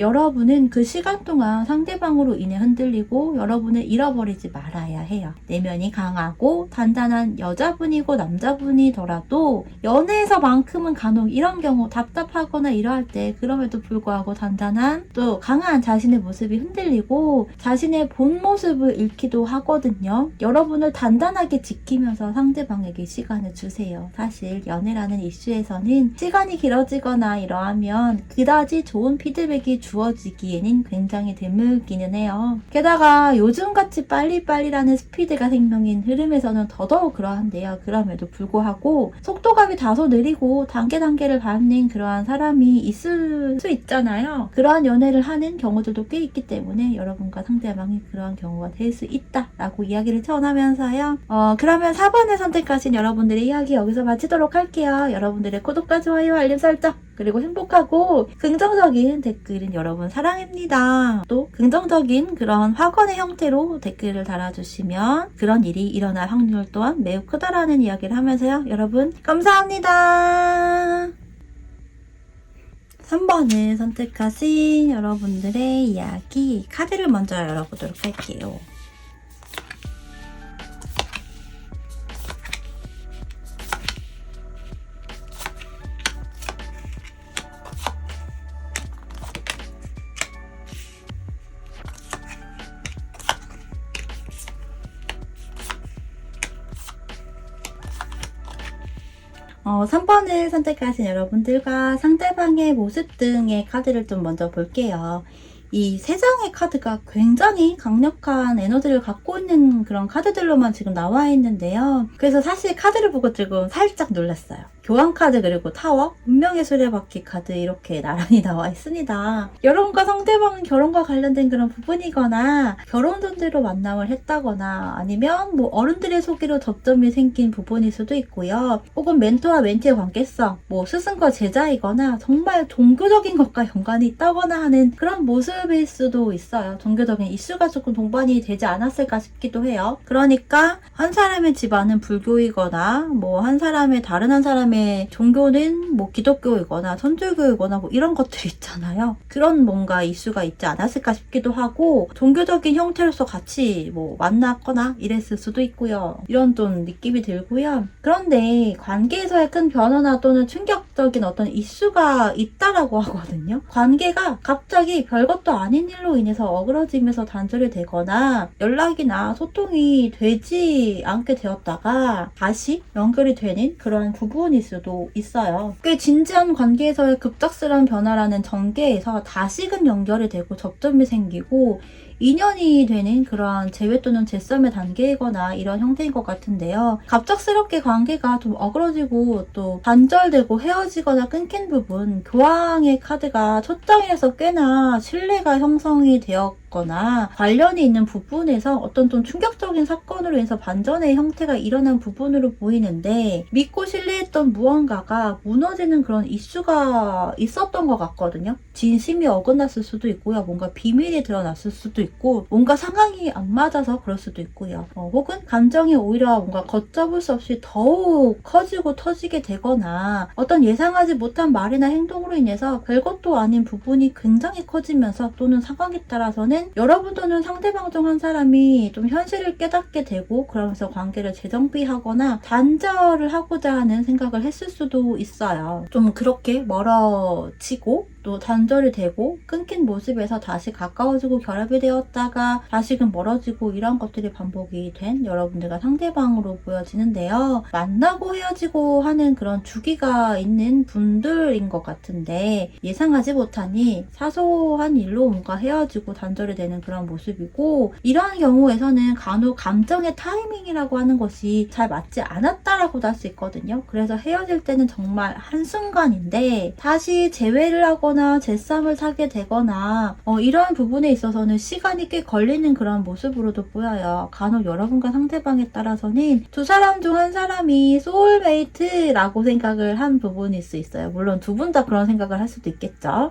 여러분은 그 시간 동안 상대방으로 인해 흔들리고 여러분을 잃어버리지 말아야 해요. 내면이 강하고 단단한 여자분이고 남자분이더라도 연애에서만큼은 간혹 이런 경우 답답하거나 이러할 때 그럼에도 불구하고 단단한 또 강한 자신의 모습이 흔들리고 자신의 본 모습을 잃기도 하거든요. 여러분을 단단하게 지키면서 상대방에게 시간을 주세요. 사실 연애라는 이슈에서는 시간이 길어지거나 이러하면 그다지 좋은 피드백이 주어지기에는 굉장히 드물기는 해요. 게다가 요즘같이 빨리빨리라는 스피드가 생명인 흐름에서는 더더욱 그러한데요. 그럼에도 불구하고 속도감이 다소 느리고 단계를 밟는 그러한 사람이 있을 수 있잖아요. 그러한 연애를 하는 경우들도 꽤 있기 때문에 여러분과 상대방이 그러한 경우가 될 수 있다라고 이야기를 전하면서요. 그러면 4번을 선택하신 여러분들의 이야기 여기서 마치도록 할게요. 여러분들의 구독과 좋아요, 알림 설정 그리고 행복하고 긍정적인 댓글은 여러분 사랑입니다. 또 긍정적인 그런 확언의 형태로 댓글을 달아주시면 그런 일이 일어날 확률 또한 매우 크다라는 이야기를 하면서요. 여러분 감사합니다. 3번을 선택하신 여러분들의 이야기 카드를 먼저 열어보도록 할게요. 어, 3번을 선택하신 여러분들과 상대방의 모습 등의 카드를 좀 먼저 볼게요. 이 3장의 카드가 굉장히 강력한 에너지를 갖고 있는 그런 카드들로만 지금 나와 있는데요. 그래서 사실 카드를 보고 지금 살짝 놀랐어요. 교환 카드 그리고 타워, 운명의 수레바퀴 카드 이렇게 나란히 나와 있습니다. 여러분과 상대방은 결혼과 관련된 그런 부분이거나 결혼 전제로 만남을 했다거나 아니면 뭐 어른들의 소개로 접점이 생긴 부분일 수도 있고요. 혹은 멘토와 멘티의 관계성, 뭐 스승과 제자이거나 정말 종교적인 것과 연관이 있다거나 하는 그런 모습일 수도 있어요. 종교적인 이슈가 조금 동반이 되지 않았을까 싶기도 해요. 그러니까 한 사람의 집안은 불교이거나 뭐 한 사람의 다른 한 사람의 종교는 뭐 기독교이거나 천주교이거나 뭐 이런 것들이 있잖아요. 그런 뭔가 이슈가 있지 않았을까 싶기도 하고 종교적인 형태로서 같이 뭐 만났거나 이랬을 수도 있고요. 이런 좀 느낌이 들고요. 그런데 관계에서의 큰 변화나 또는 충격적인 어떤 이슈가 있다라고 하거든요. 관계가 갑자기 별것도 아닌 일로 인해서 어그러지면서 단절이 되거나 연락이나 소통이 되지 않게 되었다가 다시 연결이 되는 그런 부분이 수도 있어요. 꽤 진지한 관계에서의 급작스러운 변화라는 전개에서 다시금 연결이 되고 접점이 생기고 인연이 되는 그런 재회 또는 재썸의 단계이거나 이런 형태인 것 같은데요. 갑작스럽게 관계가 좀 어그러지고 또 단절되고 헤어지거나 끊긴 부분, 교황의 카드가 첫 장에서 꽤나 신뢰가 형성이 되었거나 관련이 있는 부분에서 어떤 좀 충격적인 사건으로 인해서 반전의 형태가 일어난 부분으로 보이는데, 믿고 신뢰했던 무언가가 무너지는 그런 이슈가 있었던 것 같거든요. 진심이 어긋났을 수도 있고요. 뭔가 비밀이 드러났을 수도 있고, 뭔가 상황이 안 맞아서 그럴 수도 있고요. 혹은 감정이 오히려 뭔가 걷잡을 수 없이 더욱 커지고 터지게 되거나, 어떤 예상하지 못한 말이나 행동으로 인해서 별것도 아닌 부분이 굉장히 커지면서, 또는 상황에 따라서는 여러분 또는 상대방 중 한 사람이 좀 현실을 깨닫게 되고, 그러면서 관계를 재정비하거나 단절을 하고자 하는 생각을 했을 수도 있어요. 좀 그렇게 멀어지고 또 단절이 되고 끊긴 모습에서 다시 가까워지고 결합이 되었다가 다시금 멀어지고, 이런 것들이 반복이 된 여러분들과 상대방으로 보여지는데요. 만나고 헤어지고 하는 그런 주기가 있는 분들인 것 같은데, 예상하지 못하니 사소한 일로 뭔가 헤어지고 단절이 되는 그런 모습이고, 이러한 경우에서는 간혹 감정의 타이밍이라고 하는 것이 잘 맞지 않았다라고도 할 수 있거든요. 그래서 헤어질 때는 정말 한순간인데 다시 재회를 하거나 재쌈을 타게 되거나 이러한 부분에 있어서는 시간이 꽤 걸리는 그런 모습으로도 보여요. 간혹 여러분과 상대방에 따라서는 두 사람 중 한 사람이 소울메이트라고 생각을 한 부분일 수 있어요. 물론 두 분 다 그런 생각을 할 수도 있겠죠.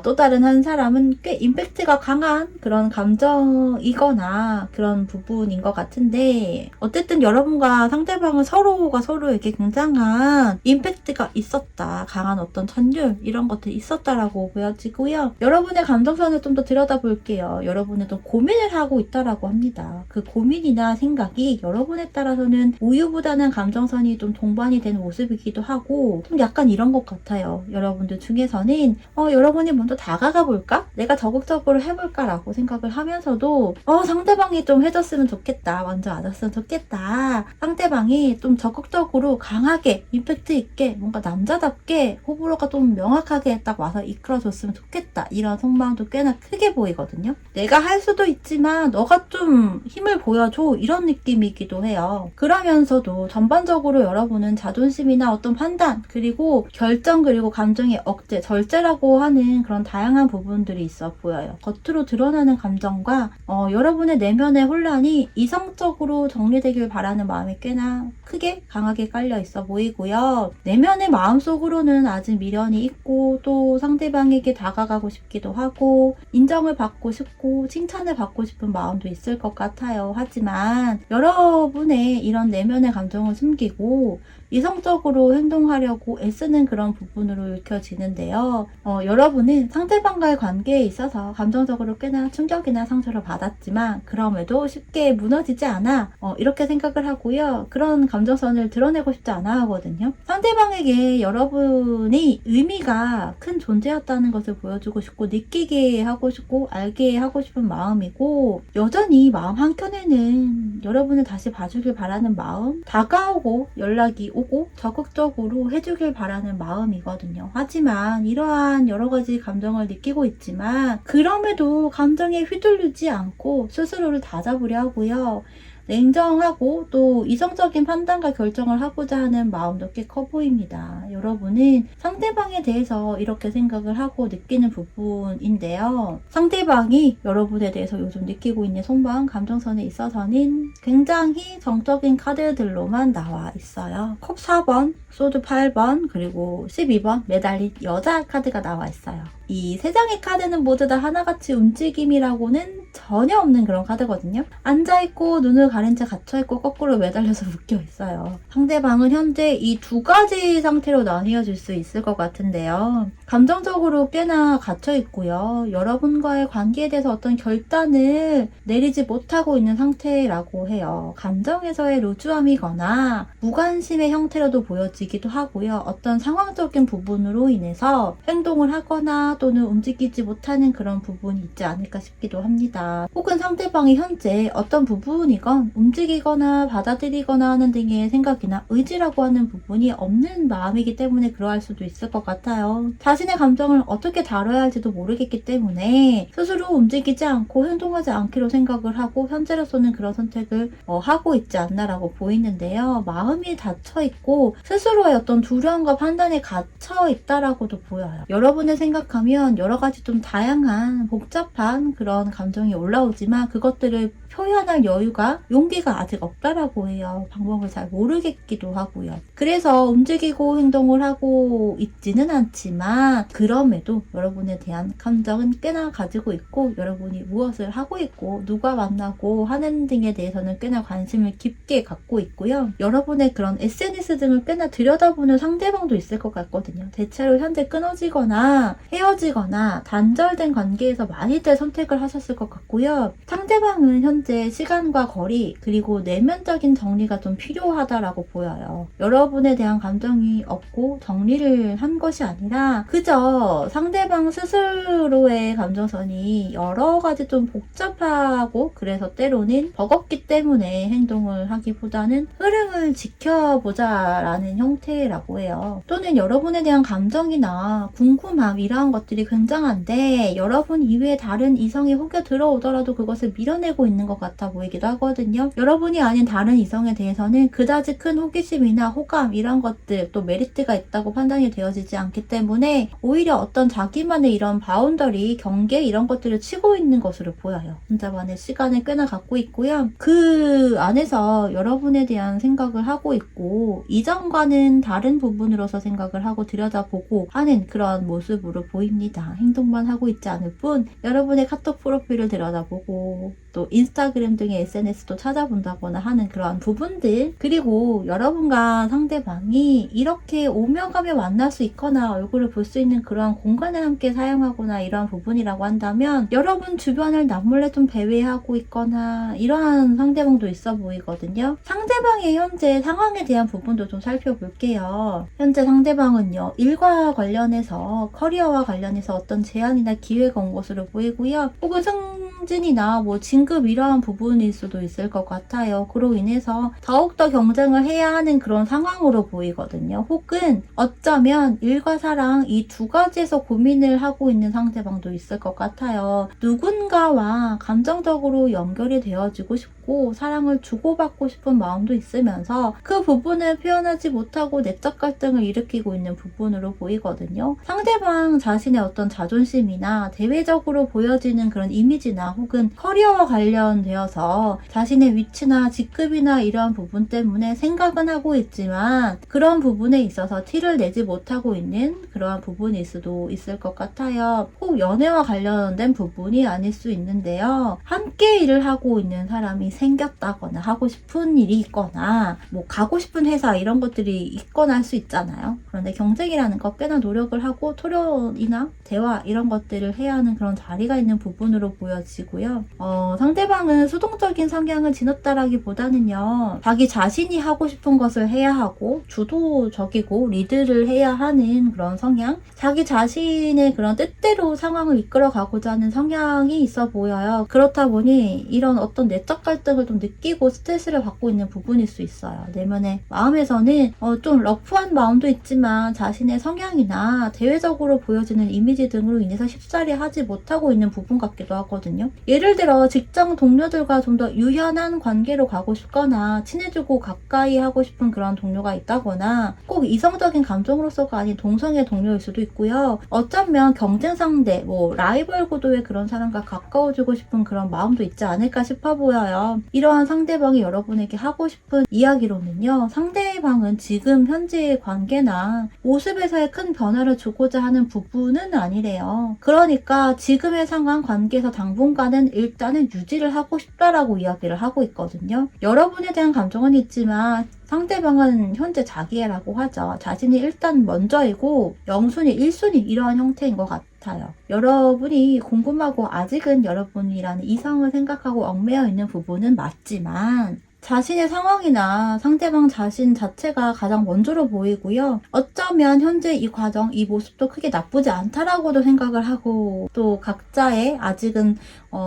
또 다른 한 사람은 꽤 임팩트가 강한 그런 감정이거나 그런 부분인 것 같은데, 어쨌든 여러분과 상대방은 서로가 서로에게 굉장한 임팩트가 있었다, 강한 어떤 전율 이런 것들이 있었다라고 보여지고요. 여러분의 감정선을 좀 더 들여다볼게요. 여러분은 또 고민을 하고 있다라고 합니다. 그 고민이나 생각이 여러분에 따라서는 우유부단한 감정선이 좀 동반이 되는 모습이기도 하고, 좀 약간 이런 것 같아요. 여러분들 중에서는 여러분이 먼저 다가가 볼까? 내가 적극적으로 해볼까? 라고 생각을 하면서도 상대방이 좀 해줬으면 좋겠다, 먼저 와줬으면 좋겠다, 상대방이 좀 적극적으로 강하게 임팩트 있게 뭔가 남자답게 호불호가 좀 명확하게 딱 와서 이끌어줬으면 좋겠다, 이런 속마음도 꽤나 크게 보이거든요. 내가 할 수도 있지만 너가 좀 힘을 보여줘, 이런 느낌이기도 해요. 그러면서도 전반적으로 여러분은 자존심이나 어떤 판단, 그리고 결정, 그리고 감정의 억제, 절제라고 하는 그런 다양한 부분들이 있어 보여요. 겉으로 드러나는 감정과 여러분의 내면의 혼란이 이성적으로 정리되길 바라는 마음이 꽤나 크게 강하게 깔려 있어 보이고요. 내면의 마음속으로는 아직 미련이 있고, 또 상대방에게 다가가고 싶기도 하고 인정을 받고 싶고 칭찬을 받고 싶은 마음도 있을 것 같아요. 하지만 여러분의 이런 내면의 감정을 숨기고 이성적으로 행동하려고 애쓰는 그런 부분으로 읽혀지는데요. 여러분은 상대방과의 관계에 있어서 감정적으로 꽤나 충격이나 상처를 받았지만 그럼에도 쉽게 무너지지 않아, 이렇게 생각을 하고요. 그런 감정선을 드러내고 싶지 않아 하거든요. 상대방에게 여러분이 의미가 큰 존재였다는 것을 보여주고 싶고, 느끼게 하고 싶고 알게 하고 싶은 마음이고, 여전히 마음 한켠에는 여러분을 다시 봐주길 바라는 마음, 다가오고 연락이 오고 적극적으로 해주길 바라는 마음이거든요. 하지만 이러한 여러 가지 감정을 느끼고 있지만 그럼에도 감정에 휘둘리지 않고 스스로를 다잡으려 하고요. 냉정하고 또 이성적인 판단과 결정을 하고자 하는 마음도 꽤 커 보입니다. 여러분은 상대방에 대해서 이렇게 생각을 하고 느끼는 부분인데요. 상대방이 여러분에 대해서 요즘 느끼고 있는 속마음, 감정선에 있어서는 굉장히 정적인 카드들로만 나와 있어요. 컵 4번, 소드 8번, 그리고 12번 매달린 여자 카드가 나와 있어요. 이 세 장의 카드는 모두 다 하나같이 움직임이라고는 전혀 없는 그런 카드거든요. 앉아있고 눈을 가린 채 갇혀있고 거꾸로 매달려서 묶여있어요. 상대방은 현재 이 두 가지 상태로 나뉘어질 수 있을 것 같은데요. 감정적으로 꽤나 갇혀있고요. 여러분과의 관계에 대해서 어떤 결단을 내리지 못하고 있는 상태라고 해요. 감정에서의 루즈함이거나 무관심의 형태로도 보여지기도 하고요. 어떤 상황적인 부분으로 인해서 행동을 하거나 않거나 또는 움직이지 못하는 그런 부분이 있지 않을까 싶기도 합니다. 혹은 상대방이 현재 어떤 부분이건 움직이거나 받아들이거나 하는 등의 생각이나 의지라고 하는 부분이 없는 마음이기 때문에 그러할 수도 있을 것 같아요. 자신의 감정을 어떻게 다뤄야 할지도 모르겠기 때문에 스스로 움직이지 않고 행동하지 않기로 생각을 하고 현재로서는 그런 선택을 하고 있지 않나라고 보이는데요. 마음이 닫혀있고 스스로의 어떤 두려움과 판단에 갇혀 있다라고도 보여요. 여러분을 생각하면 여러 가지 좀 다양한 복잡한 그런 감정이 올라오지만 그것들을 표현할 여유가 용기가 아직 없다라고 해요. 방법을 잘 모르겠기도 하고요. 그래서 움직이고 행동을 하고 있지는 않지만 그럼에도 여러분에 대한 감정은 꽤나 가지고 있고 여러분이 무엇을 하고 있고 누가 만나고 하는 등에 대해서는 꽤나 관심을 깊게 갖고 있고요. 여러분의 그런 SNS 등을 꽤나 들여다보는 상대방도 있을 것 같거든요. 대체로 현재 끊어지거나 헤어지거나 단절된 관계에서 많이들 선택을 하셨을 것 같고요. 상대방은 현재 시간과 거리 그리고 내면적인 정리가 좀 필요하다라고 보여요. 여러분에 대한 감정이 없고 정리를 한 것이 아니라 그저 상대방 스스로의 감정선이 여러 가지 좀 복잡하고 그래서 때로는 버겁기 때문에 행동을 하기보다는 흐름을 지켜보자라는 형태라고 해요. 또는 여러분에 대한 감정이나 궁금함 이러한 것들이 굉장한데 여러분 이외에 다른 이성이 혹여 들어오더라도 그것을 밀어내고 있는 것 같아 보이기도 하거든요. 여러분이 아닌 다른 이성에 대해서는 그다지 큰 호기심이나 호감 이런 것들 또 메리트가 있다고 판단이 되어지지 않기 때문에 오히려 어떤 자기만의 이런 바운더리, 경계 이런 것들을 치고 있는 것으로 보여요. 혼자만의 시간을 꽤나 갖고 있고요. 그 안에서 여러분에 대한 생각을 하고 있고 이전과는 다른 부분으로서 생각을 하고 들여다보고 하는 그런 모습으로 보입니다. 행동만 하고 있지 않을 뿐 여러분의 카톡 프로필을 들여다보고 또 인스타그램 등의 SNS도 찾아본다거나 하는 그러한 부분들 그리고 여러분과 상대방이 이렇게 오며 가며 만날 수 있거나 얼굴을 볼 수 있는 그러한 공간을 함께 사용하거나 이러한 부분이라고 한다면 여러분 주변을 남몰래 좀 배회하고 있거나 이러한 상대방도 있어 보이거든요. 상대방의 현재 상황에 대한 부분도 좀 살펴볼게요. 현재 상대방은요 일과 관련해서 커리어와 관련해서 어떤 제안이나 기회가 온 것으로 보이고요. 혹은 승진이나 뭐 진급 이러한 부분일 수도 있을 것 같아요. 그로 인해서 더욱더 경쟁을 해야 하는 그런 상황으로 보이거든요. 혹은 어쩌면 일과 사랑 이 두 가지에서 고민을 하고 있는 상대방도 있을 것 같아요. 누군가와 감정적으로 연결이 되어지고 싶고 사랑을 주고받고 싶은 마음도 있으면서 그 부분을 표현하지 못하고 내적 갈등을 일으키고 있는 부분으로 보이거든요. 상대방 자신의 어떤 자존심이나 대외적으로 보여지는 그런 이미지나 혹은 커리어와 관련되어서 자신의 위치나 직급이나 이러한 부분 때문에 생각은 하고 있지만 그런 부분에 있어서 티를 내지 못하고 있는 그러한 부분일 수도 있을 것 같아요. 꼭 연애와 관련된 부분이 아닐 수 있는데요. 함께 일을 하고 있는 사람이 생겼다거나 하고 싶은 일이 있거나 뭐 가고 싶은 회사 이런 것들이 있거나 할 수 있잖아요. 그런데 경쟁이라는 거 꽤나 노력을 하고 토론이나 대화 이런 것들을 해야 하는 그런 자리가 있는 부분으로 보여지고요. 상대방은 수동적인 성향을 지녔다라기보다는요. 자기 자신이 하고 싶은 것을 해야 하고 주도적이고 리드를 해야 하는 그런 성향 자기 자신의 그런 뜻대로 상황을 이끌어가고자 하는 성향이 있어 보여요. 그렇다 보니 이런 어떤 내적 갈등을 좀 느끼고 스트레스를 받고 있는 부분일 수 있어요. 내면의 마음에서는 좀 러프한 마음도 있지만 자신의 성향이나 대외적으로 보여지는 이미지 등으로 인해서 쉽사리 하지 못하고 있는 부분 같기도 하거든요. 예를 들어 직장 동료들과 좀 더 유연한 관계로 가고 싶거나 친해지고 가까이 하고 싶은 그런 동료가 있다거나 꼭 이성적인 감정으로서가 아닌 동성애 동료일 수도 있고요. 어쩌면 경쟁 상대, 라이벌 구도의 그런 사람과 가까워지고 싶은 그런 마음도 있지 않을까 싶어 보여요. 이러한 상대방이 여러분에게 하고 싶은 이야기로는요. 상대방은 지금 현재의 관계나 모습에서의 큰 변화를 주고자 하는 부분은 아니래요. 그러니까 지금의 상황 관계에서 당분간은 일단은 유지를 하고 싶다라고 이야기를 하고 있거든요. 여러분에 대한 감정은 있지만 상대방은 현재 자기애라고 하죠. 자신이 일단 먼저이고 영순위, 1순위 이러한 형태인 것 같아요. 여러분이 궁금하고 아직은 여러분이라는 이성을 생각하고 얽매여 있는 부분은 맞지만 자신의 상황이나 상대방 자신 자체가 가장 먼저로 보이고요. 어쩌면 현재 이 과정, 이 모습도 크게 나쁘지 않다라고도 생각을 하고 또 각자의 아직은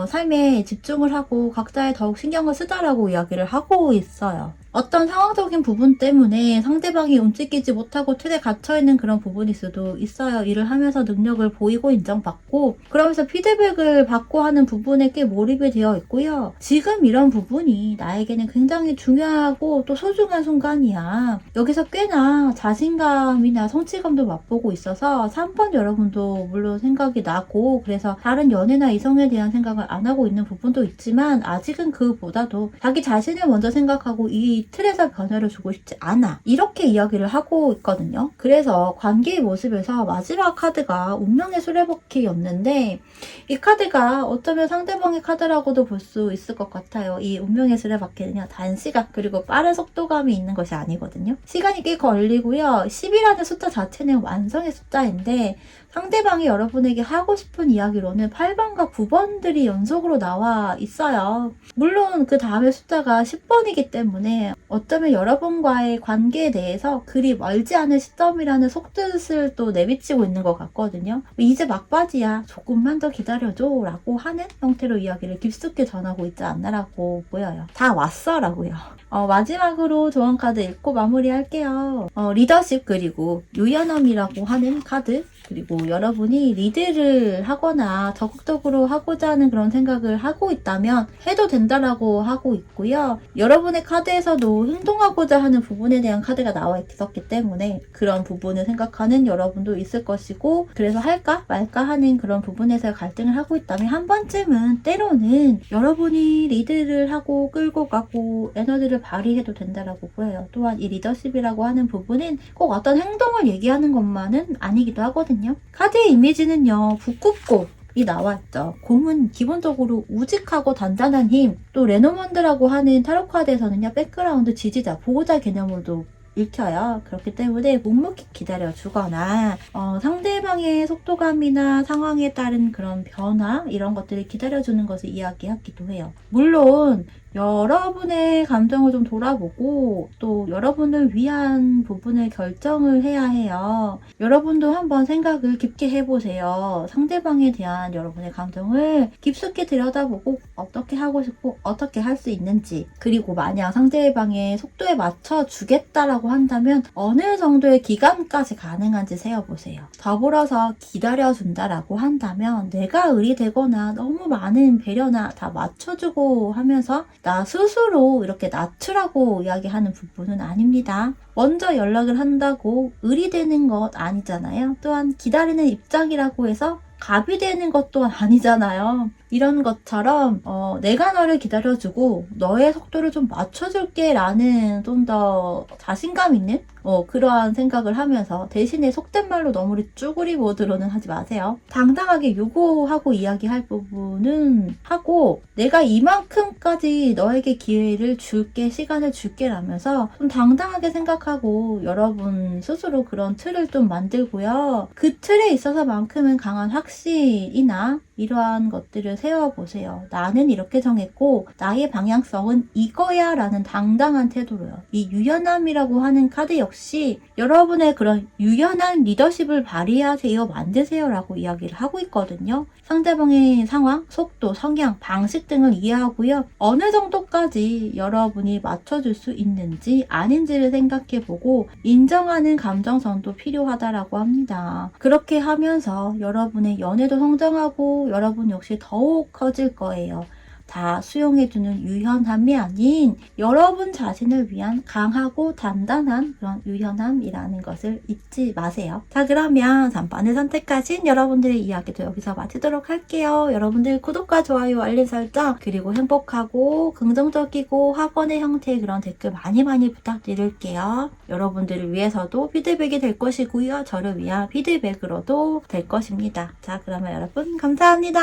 삶에 집중을 하고 각자에 더욱 신경을 쓰자라고 이야기를 하고 있어요. 어떤 상황적인 부분 때문에 상대방이 움직이지 못하고 틀에 갇혀있는 그런 부분일 수도 있어요. 일을 하면서 능력을 보이고 인정받고 그러면서 피드백을 받고 하는 부분에 꽤 몰입이 되어 있고요. 지금 이런 부분이 나에게는 굉장히 중요하고 또 소중한 순간이야. 여기서 꽤나 자신감이나 성취감도 맛보고 있어서 3번 여러분도 물론 생각이 나고 그래서 다른 연애나 이성에 대한 생각을 안 하고 있는 부분도 있지만 아직은 그보다도 자기 자신을 먼저 생각하고 이 틀에서 변화를 주고 싶지 않아. 이렇게 이야기를 하고 있거든요. 그래서 관계의 모습에서 마지막 카드가 운명의 수레바퀴였는데 이 카드가 어쩌면 상대방의 카드라고도 볼 수 있을 것 같아요. 이 운명의 수레바퀴는요. 단시간 그리고 빠른 속도감이 있는 것이 아니거든요. 시간이 꽤 걸리고요. 10이라는 숫자 자체는 완성의 숫자인데 상대방이 여러분에게 하고 싶은 이야기로는 8번과 9번들이 연속으로 나와 있어요. 물론 그 다음에 숫자가 10번이기 때문에 어쩌면 여러분과의 관계에 대해서 그리 멀지 않은 시점이라는 속뜻을 또 내비치고 있는 것 같거든요. 이제 막바지야. 조금만 더 기다려줘 라고 하는 형태로 이야기를 깊숙이 전하고 있지 않나라고 보여요. 다 왔어 라고요. 마지막으로 조언 카드 읽고 마무리할게요. 리더십 그리고 유연함이라고 하는 카드 그리고 여러분이 리드를 하거나 적극적으로 하고자 하는 그런 생각을 하고 있다면 해도 된다라고 하고 있고요. 여러분의 카드에서도 행동하고자 하는 부분에 대한 카드가 나와 있었기 때문에 그런 부분을 생각하는 여러분도 있을 것이고 그래서 할까 말까 하는 그런 부분에서 갈등을 하고 있다면 한 번쯤은 때로는 여러분이 리드를 하고 끌고 가고 에너지를 발휘해도 된다라고 보여요. 또한 이 리더십이라고 하는 부분은 꼭 어떤 행동을 얘기하는 것만은 아니기도 하거든요. 카드의 이미지는요. 북극곰이 나왔죠. 곰은 기본적으로 우직하고 단단한 힘, 또 레노먼드라고 하는 타로 카드에서는요. 백그라운드 지지자, 보호자 개념으로도 읽혀요. 그렇기 때문에 묵묵히 기다려주거나 상대방의 속도감이나 상황에 따른 그런 변화 이런 것들을 기다려주는 것을 이야기하기도 해요. 물론 여러분의 감정을 좀 돌아보고 또 여러분을 위한 부분을 결정을 해야 해요. 여러분도 한번 생각을 깊게 해보세요. 상대방에 대한 여러분의 감정을 깊숙이 들여다보고 어떻게 하고 싶고 어떻게 할 수 있는지 그리고 만약 상대방의 속도에 맞춰 주겠다라고 한다면 어느 정도의 기간까지 가능한지 세어보세요. 더불어서 기다려준다라고 한다면 내가 의리되거나 너무 많은 배려나 다 맞춰주고 하면서 나 스스로 이렇게 낮추라고 이야기하는 부분은 아닙니다. 먼저 연락을 한다고 의리되는 것 아니잖아요. 또한 기다리는 입장이라고 해서 갑이 되는 것 또한 아니잖아요. 이런 것처럼 내가 너를 기다려주고 너의 속도를 좀 맞춰줄게 라는 좀 더 자신감 있는 그러한 생각을 하면서 대신에 속된 말로 너무 쭈구리 모드로는 하지 마세요. 당당하게 요구하고 이야기할 부분은 하고 내가 이만큼까지 너에게 기회를 줄게 시간을 줄게 라면서 좀 당당하게 생각하고 여러분 스스로 그런 틀을 좀 만들고요. 그 틀에 있어서만큼은 강한 확신이나 이러한 것들을 세워보세요. 나는 이렇게 정했고 나의 방향성은 이거야 라는 당당한 태도로요. 이 유연함이라고 하는 카드 역시 여러분의 그런 유연한 리더십을 발휘하세요, 만드세요 라고 이야기를 하고 있거든요. 상대방의 상황, 속도, 성향, 방식 등을 이해하고요. 어느 정도까지 여러분이 맞춰줄 수 있는지 아닌지를 생각해보고 인정하는 감정선도 필요하다라고 합니다. 그렇게 하면서 여러분의 연애도 성장하고 여러분 역시 더욱 커질 거예요. 다 수용해주는 유연함이 아닌 여러분 자신을 위한 강하고 단단한 그런 유연함이라는 것을 잊지 마세요. 자, 그러면 3번을 선택하신 여러분들의 이야기도 여기서 마치도록 할게요. 여러분들 구독과 좋아요, 알림 설정 그리고 행복하고 긍정적이고 학원의 형태의 그런 댓글 많이 부탁드릴게요. 여러분들을 위해서도 피드백이 될 것이고요. 저를 위한 피드백으로도 될 것입니다. 자, 그러면 여러분 감사합니다.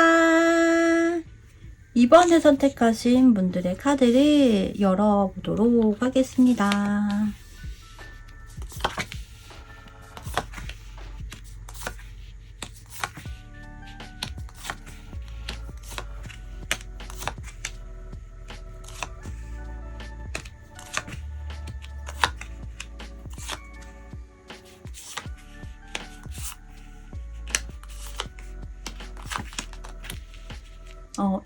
2번을 선택하신 분들의 카드를 열어보도록 하겠습니다.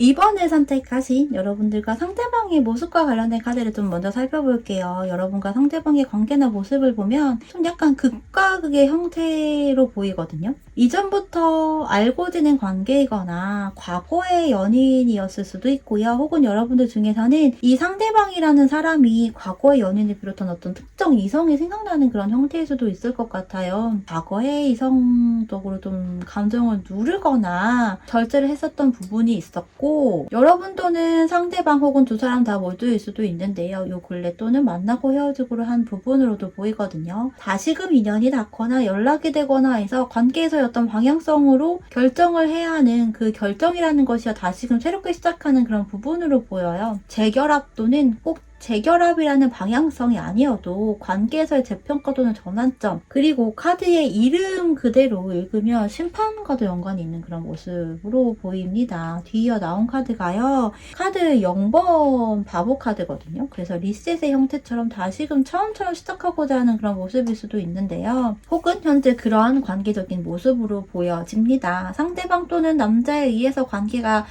이번에 선택하신 여러분들과 상대방의 모습과 관련된 카드를 좀 먼저 살펴볼게요. 여러분과 상대방의 관계나 모습을 보면 좀 약간 극과 극의 형태로 보이거든요. 이전부터 알고 지낸 관계이거나 과거의 연인이었을 수도 있고요. 혹은 여러분들 중에서는 이 상대방이라는 사람이 과거의 연인을 비롯한 어떤 특정 이성이 생각나는 그런 형태일 수도 있을 것 같아요. 과거의 이성적으로 좀 감정을 누르거나 절제를 했었던 부분이 있었고, 여러분 또는 상대방 혹은 두 사람 다 모두일 수도 있는데요. 요 근래 또는 만나고 헤어지고를 한 부분으로도 보이거든요. 다시금 인연이 닿거나 연락이 되거나 해서 관계에서의 어떤 방향성으로 결정을 해야 하는 그 결정이라는 것이 다시금 새롭게 시작하는 그런 부분으로 보여요. 재결합 또는 꼭 재결합이라는 방향성이 아니어도 관계에서의 재평가 또는 전환점, 그리고 카드의 이름 그대로 읽으면 심판과도 연관이 있는 그런 모습으로 보입니다. 뒤이어 나온 카드가요. 카드 0번 바보 카드거든요. 그래서 리셋의 형태처럼 다시금 처음처럼 시작하고자 하는 그런 모습일 수도 있는데요. 혹은 현재 그러한 관계적인 모습으로 보여집니다. 상대방 또는 남자에 의해서 관계가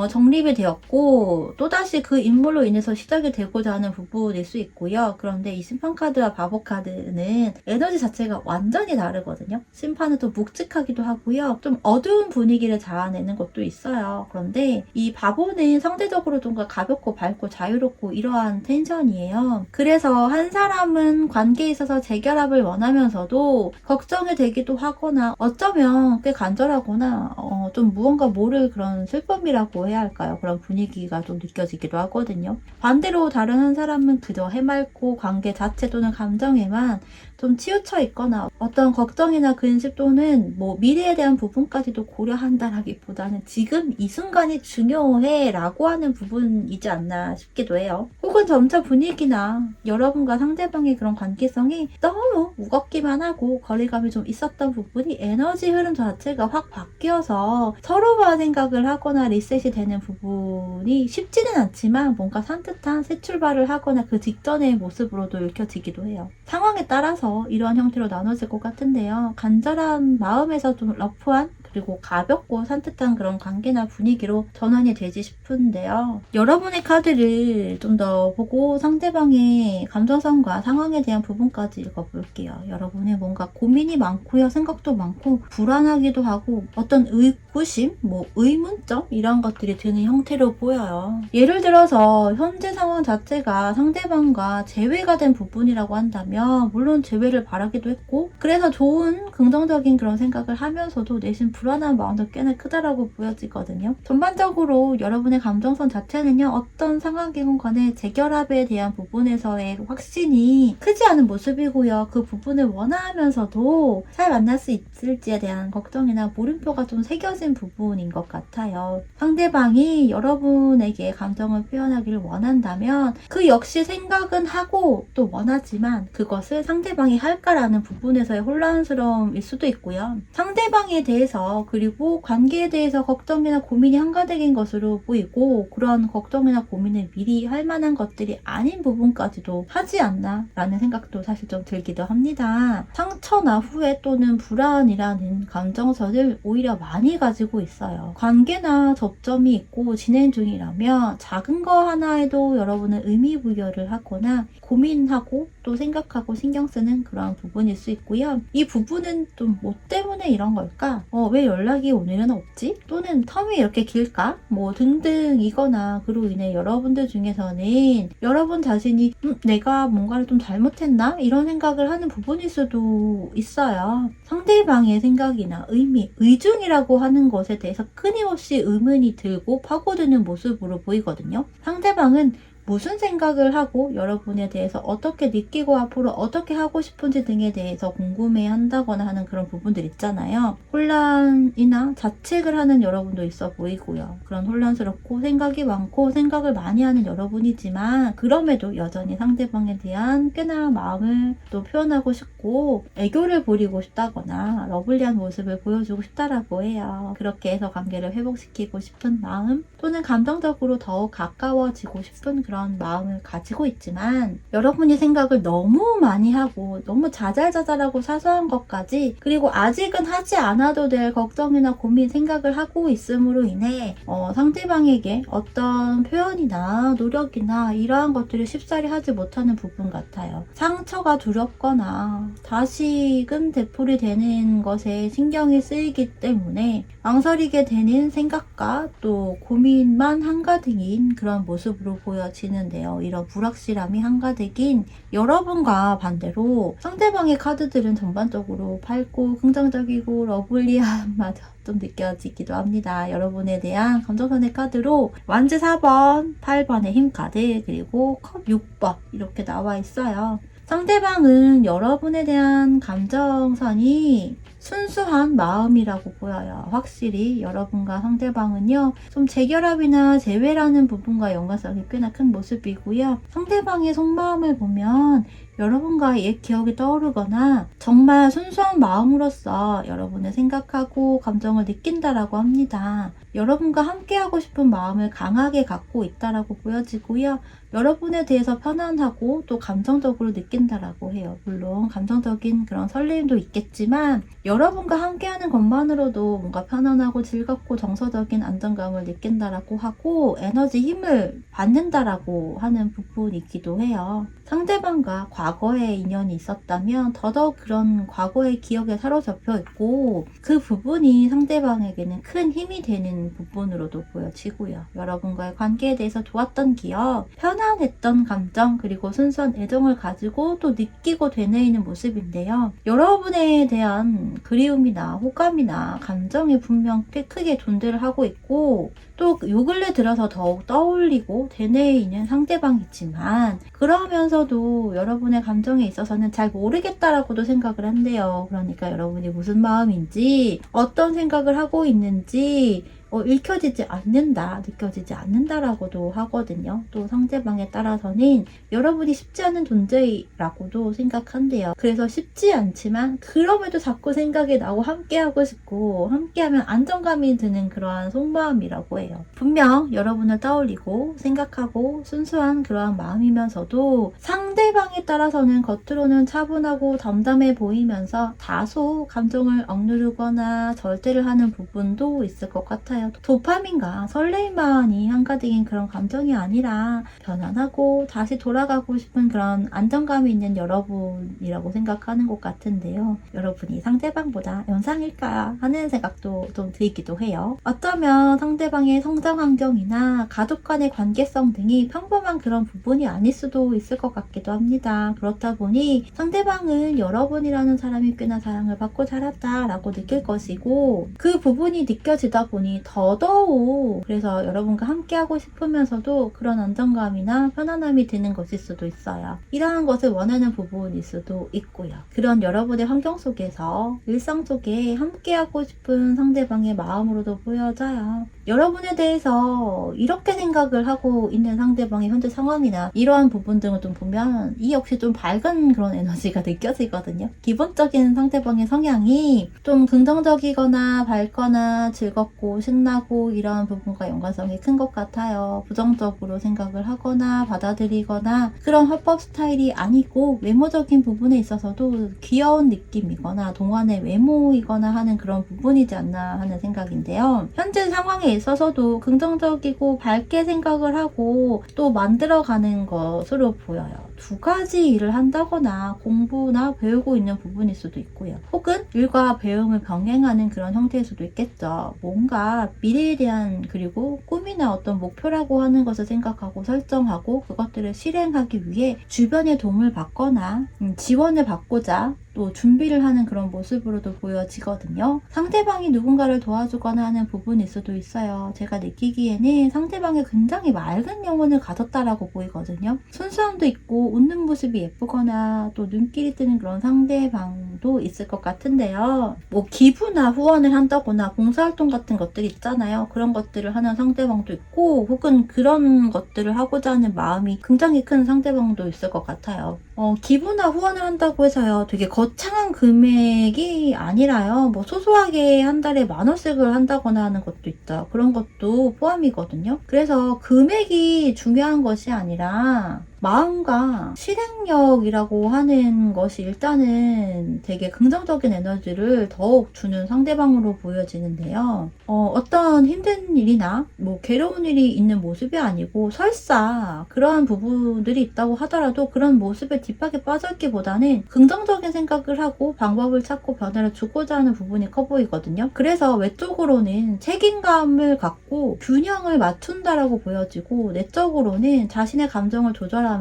정립이 되었고 또다시 그 인물로 인해서 시작이 되고자 하는 부분일 수 있고요. 그런데 이 심판 카드와 바보 카드는 에너지 자체가 완전히 다르거든요. 심판은 또 묵직하기도 하고요. 좀 어두운 분위기를 자아내는 것도 있어요. 그런데 이 바보는 상대적으로 좀 가볍고 밝고 자유롭고 이러한 텐션이에요. 그래서 한 사람은 관계에 있어서 재결합을 원하면서도 걱정이 되기도 하거나 어쩌면 꽤 간절하거나 좀 무언가 모를 그런 슬픔이라고 해야 할까요? 그런 분위기가 좀 느껴지기도 하거든요. 반대로 다른 한 사람은 그저 해맑고 관계 자체 또는 감정에만 좀 치우쳐 있거나 어떤 걱정이나 근심 또는 뭐 미래에 대한 부분까지도 고려한다라기보다는 지금 이 순간이 중요해 라고 하는 부분이지 않나 싶기도 해요. 혹은 점차 분위기나 여러분과 상대방의 그런 관계성이 너무 무겁기만 하고 거리감이 좀 있었던 부분이 에너지 흐름 자체가 확 바뀌어서 서로만 생각을 하거나 리셋이 되는 부분이 쉽지는 않지만 뭔가 산뜻한 새 출발을 하거나 그 직전의 모습으로도 읽혀지기도 해요. 상황에 따라서 이러한 형태로 나눠질 것 같은데요. 간절한 마음에서 좀 러프한 그리고 가볍고 산뜻한 그런 관계나 분위기로 전환이 되지 싶은데요. 여러분의 카드를 좀 더 보고 상대방의 감정성과 상황에 대한 부분까지 읽어볼게요. 여러분의 뭔가 고민이 많고요. 생각도 많고 불안하기도 하고 어떤 의구심, 의문점 이런 것들이 드는 형태로 보여요. 예를 들어서 현재 상황 자체가 상대방과 재회가 된 부분이라고 한다면 물론 재회를 바라기도 했고 그래서 좋은 긍정적인 그런 생각을 하면서도 내심 불안한 마음도 꽤나 크다라고 보여지거든요. 전반적으로 여러분의 감정선 자체는요. 어떤 상황이건 간에 재결합에 대한 부분에서의 확신이 크지 않은 모습이고요. 그 부분을 원하면서도 잘 만날 수 있을지에 대한 걱정이나 물음표가 좀 새겨진 부분인 것 같아요. 상대방이 여러분에게 감정을 표현하기를 원한다면 그 역시 생각은 하고 또 원하지만 그것을 상대방이 할까라는 부분에서의 혼란스러움일 수도 있고요. 상대방에 대해서 그리고 관계에 대해서 걱정이나 고민이 한가득인 것으로 보이고 그런 걱정이나 고민을 미리 할 만한 것들이 아닌 부분까지도 하지 않나 라는 생각도 사실 좀 들기도 합니다. 상처나 후회 또는 불안이라는 감정선을 오히려 많이 가지고 있어요. 관계나 접점이 있고 진행 중이라면 작은 거 하나에도 여러분은 의미 부여를 하거나 고민하고 또 생각하고 신경 쓰는 그런 부분일 수 있고요. 이 부분은 좀 뭐 때문에 이런 걸까? 왜 연락이 오늘은 없지? 또는 텀이 이렇게 길까? 등등이거나 그로 인해 여러분들 중에서는 여러분 자신이 내가 뭔가를 좀 잘못했나? 이런 생각을 하는 부분일 수도 있어요. 상대방의 생각이나 의미, 의중이라고 하는 것에 대해서 끊임없이 의문이 들고 파고드는 모습으로 보이거든요. 상대방은 무슨 생각을 하고 여러분에 대해서 어떻게 느끼고 앞으로 어떻게 하고 싶은지 등에 대해서 궁금해한다거나 하는 그런 부분들 있잖아요. 혼란이나 자책을 하는 여러분도 있어 보이고요. 그런 혼란스럽고 생각이 많고 생각을 많이 하는 여러분이지만 그럼에도 여전히 상대방에 대한 꽤나 마음을 또 표현하고 싶고 애교를 부리고 싶다거나 러블리한 모습을 보여주고 싶다라고 해요. 그렇게 해서 관계를 회복시키고 싶은 마음 또는 감정적으로 더욱 가까워지고 싶은 그런 마음을 가지고 있지만 여러분이 생각을 너무 많이 하고 너무 자잘자잘하고 사소한 것까지 그리고 아직은 하지 않아도 될 걱정이나 고민 생각을 하고 있음으로 인해 상대방에게 어떤 표현이나 노력이나 이러한 것들을 쉽사리 하지 못하는 부분 같아요. 상처가 두렵거나 다시금 되풀이 되는 것에 신경이 쓰이기 때문에 망설이게 되는 생각과 또 고민만 한가득인 그런 모습으로 보여지는데요. 이런 불확실함이 한가득인 여러분과 반대로 상대방의 카드들은 전반적으로 밝고 긍정적이고 러블리함마저 좀 느껴지기도 합니다. 여러분에 대한 감정선의 카드로 완즈 4번, 8번의 힘 카드, 그리고 컵 6번 이렇게 나와 있어요. 상대방은 여러분에 대한 감정선이 순수한 마음이라고 보여요. 확실히 여러분과 상대방은요, 좀 재결합이나 재회라는 부분과 연관성이 꽤나 큰 모습이고요. 상대방의 속마음을 보면 여러분과의 옛 기억이 떠오르거나 정말 순수한 마음으로서 여러분을 생각하고 감정을 느낀다라고 합니다. 여러분과 함께하고 싶은 마음을 강하게 갖고 있다라고 보여지고요. 여러분에 대해서 편안하고 또 감정적으로 느낀다라고 해요. 물론 감정적인 그런 설레임도 있겠지만 여러분과 함께하는 것만으로도 뭔가 편안하고 즐겁고 정서적인 안정감을 느낀다라고 하고 에너지 힘을 받는다라고 하는 부분이기도 해요. 상대방과 과거에 인연이 있었다면 더더욱 그런 과거의 기억에 사로잡혀 있고 그 부분이 상대방에게는 큰 힘이 되는 부분으로도 보여지고요. 여러분과의 관계에 대해서 좋았던 기억, 편안했던 감정, 그리고 순수한 애정을 가지고 또 느끼고 되뇌이는 모습인데요. 여러분에 대한 그리움이나 호감이나 감정이 분명 꽤 크게 존재를 하고 있고 또 요 근래 들어서 더욱 떠올리고 되뇌이는 상대방이지만 그러면서도 여러분의 감정에 있어서는 잘 모르겠다라고도 생각을 한대요. 그러니까 여러분이 무슨 마음인지 어떤 생각을 하고 있는지 읽혀지지 않는다, 느껴지지 않는다라고도 하거든요. 또 상대방에 따라서는 여러분이 쉽지 않은 존재라고도 생각한대요. 그래서 쉽지 않지만 그럼에도 자꾸 생각이 나고 함께하고 싶고 함께하면 안정감이 드는 그러한 속마음이라고 해요. 분명 여러분을 떠올리고 생각하고 순수한 그러한 마음이면서도 상대방에 따라서는 겉으로는 차분하고 담담해 보이면서 다소 감정을 억누르거나 절제를 하는 부분도 있을 것 같아요. 도파민과 설레임만이 한가득인 그런 감정이 아니라 편안하고 다시 돌아가고 싶은 그런 안정감이 있는 여러분이라고 생각하는 것 같은데요. 여러분이 상대방보다 연상일까 하는 생각도 좀 들기도 해요. 어쩌면 상대방의 성장 환경이나 가족 간의 관계성 등이 평범한 그런 부분이 아닐 수도 있을 것 같기도 합니다. 그렇다 보니 상대방은 여러분이라는 사람이 꽤나 사랑을 받고 자랐다라고 느낄 것이고 그 부분이 느껴지다 보니 더더욱 그래서 여러분과 함께하고 싶으면서도 그런 안정감이나 편안함이 드는 것일 수도 있어요. 이러한 것을 원하는 부분일 수도 있고요. 그런 여러분의 환경 속에서 일상 속에 함께하고 싶은 상대방의 마음으로도 보여져요. 여러분에 대해서 이렇게 생각을 하고 있는 상대방의 현재 상황이나 이러한 부분 등을 좀 보면 이 역시 좀 밝은 그런 에너지가 느껴지거든요. 기본적인 상대방의 성향이 좀 긍정적이거나 밝거나 즐겁고 신나고 이러한 부분과 연관성이 큰 것 같아요. 부정적으로 생각을 하거나 받아들이거나 그런 화법 스타일이 아니고 외모적인 부분에 있어서도 귀여운 느낌이거나 동안의 외모이거나 하는 그런 부분이지 않나 하는 생각인데요. 현재 상황에 있어서도 긍정적이고 밝게 생각을 하고 또 만들어가는 것으로 보여요. 두 가지 일을 한다거나 공부나 배우고 있는 부분일 수도 있고요. 혹은 일과 배움을 병행하는 그런 형태일 수도 있겠죠. 뭔가 미래에 대한 그리고 꿈이나 어떤 목표라고 하는 것을 생각하고 설정하고 그것들을 실행하기 위해 주변의 도움을 받거나 지원을 받고자 또 준비를 하는 그런 모습으로도 보여지거든요. 상대방이 누군가를 도와주거나 하는 부분일 수도 있어요. 제가 느끼기에는 상대방이 굉장히 맑은 영혼을 가졌다라고 보이거든요. 순수함도 있고 웃는 모습이 예쁘거나 또 눈길이 뜨는 그런 상대방도 있을 것 같은데요. 뭐 기부나 후원을 한다거나 봉사활동 같은 것들이 있잖아요. 그런 것들을 하는 상대방도 있고 혹은 그런 것들을 하고자 하는 마음이 굉장히 큰 상대방도 있을 것 같아요. 기부나 후원을 한다고 해서요. 되게 거창한 금액이 아니라요. 뭐 소소하게 한 달에 10,000원씩을 한다거나 하는 것도 있다. 그런 것도 포함이거든요. 그래서 금액이 중요한 것이 아니라 마음과 실행력이라고 하는 것이 일단은 되게 긍정적인 에너지를 더욱 주는 상대방으로 보여지는데요. 어떤 힘든 일이나 뭐 괴로운 일이 있는 모습이 아니고 설사 그러한 부분들이 있다고 하더라도 그런 모습에 딥하게 빠졌기보다는 긍정적인 생각을 하고 방법을 찾고 변화를 주고자 하는 부분이 커 보이거든요. 그래서 외적으로는 책임감을 갖고 균형을 맞춘다라고 보여지고 내적으로는 자신의 감정을 조절하면서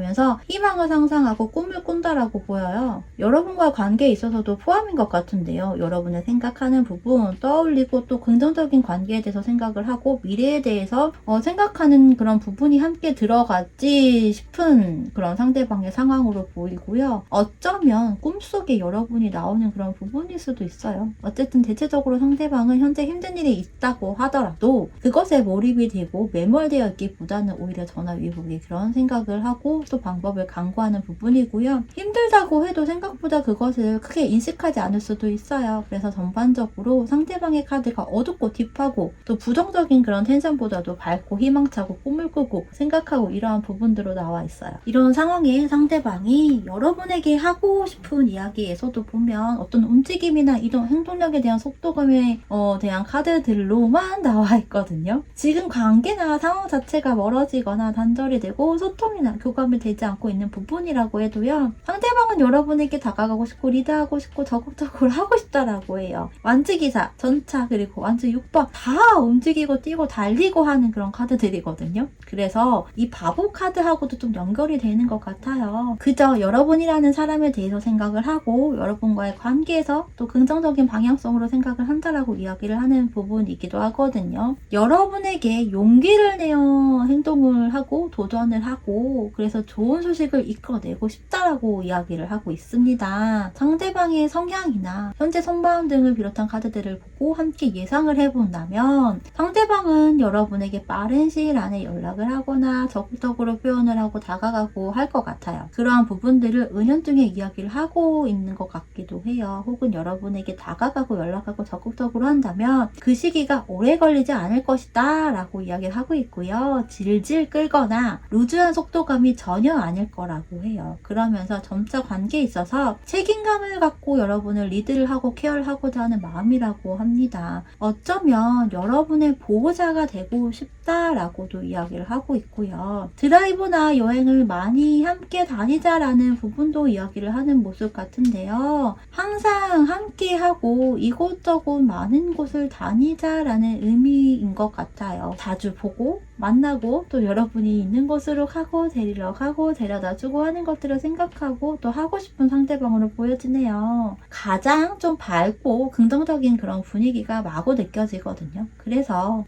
희망을 상상하고 꿈을 꾼다라고 보여요. 여러분과 관계에 있어서도 포함인 것 같은데요. 여러분의 생각하는 부분 떠올리고 또 긍정적인 관계에 대해서 생각을 하고 미래에 대해서 생각하는 그런 부분이 함께 들어갔지 싶은 그런 상대방의 상황으로 보이고요. 어쩌면 꿈속에 여러분이 나오는 그런 부분일 수도 있어요. 어쨌든 대체적으로 상대방은 현재 힘든 일이 있다고 하더라도 그것에 몰입이 되고 매몰되어 있기보다는 오히려 전화위복에 그런 생각을 하고 또 방법을 강구하는 부분이고요. 힘들다고 해도 생각보다 그것을 크게 인식하지 않을 수도 있어요. 그래서 전반적으로 상대방의 카드가 어둡고 딥하고 또 부정적인 그런 텐션보다도 밝고 희망차고 꿈을 꾸고 생각하고 이러한 부분들로 나와 있어요. 이런 상황에 상대방이 여러분에게 하고 싶은 이야기에서도 보면 어떤 움직임이나 이런 행동력에 대한 속도감에 대한 카드들로만 나와 있거든요. 지금 관계나 상황 자체가 멀어지거나 단절이 되고 소통이나 교감이 되지 않고 있는 부분이라고 해도요. 상대방은 여러분에게 다가가고 싶고 리드하고 싶고 적극적으로 하고 싶다라고 해요. 완즈기사, 전차 그리고 완즈 6번 다 움직이고 뛰고 달리고 하는 그런 카드들이거든요. 그래서 이 바보 카드하고도 좀 연결이 되는 것 같아요. 그저 여러분이라는 사람에 대해서 생각을 하고 여러분과의 관계에서 또 긍정적인 방향성으로 생각을 한다라고 이야기를 하는 부분이기도 하거든요. 여러분에게 용기를 내어 행동을 하고 도전을 하고 그래서 좋은 소식을 이끌어내고 싶다라고 이야기를 하고 있습니다. 상대방의 성향이나 현재 속마음 등을 비롯한 카드들을 보고 함께 예상을 해본다면 상대방은 여러분에게 빠른 시일 안에 연락을 하거나 적극적으로 표현을 하고 다가가고 할 것 같아요. 그러한 부분들을 은연중에 이야기를 하고 있는 것 같기도 해요. 혹은 여러분에게 다가가고 연락하고 적극적으로 한다면 그 시기가 오래 걸리지 않을 것이다 라고 이야기를 하고 있고요. 질질 끌거나 루즈한 속도감이 전혀 아닐 거라고 해요. 그러면서 점차 관계에 있어서 책임감을 갖고 여러분을 리드를 하고 케어를 하고자 하는 마음이라고 합니다. 어쩌면 여러분의 보호자가 되고 싶다라고도 이야기를 하고 있고요. 드라이브나 여행을 많이 함께 다니자라는 부분도 이야기를 하는 모습 같은데요. 항상 함께 하고 이곳저곳 많은 곳을 다니자라는 의미인 것 같아요. 자주 보고 만나고 또 여러분이 있는 곳으로 가고 데리러 가고 데려다주고 하는 것들을 생각하고 또 하고 싶은 상대방으로 보여지네요. 가장 좀 밝고 긍정적인 그런 분위기가 마구 느껴지거든요. 그래서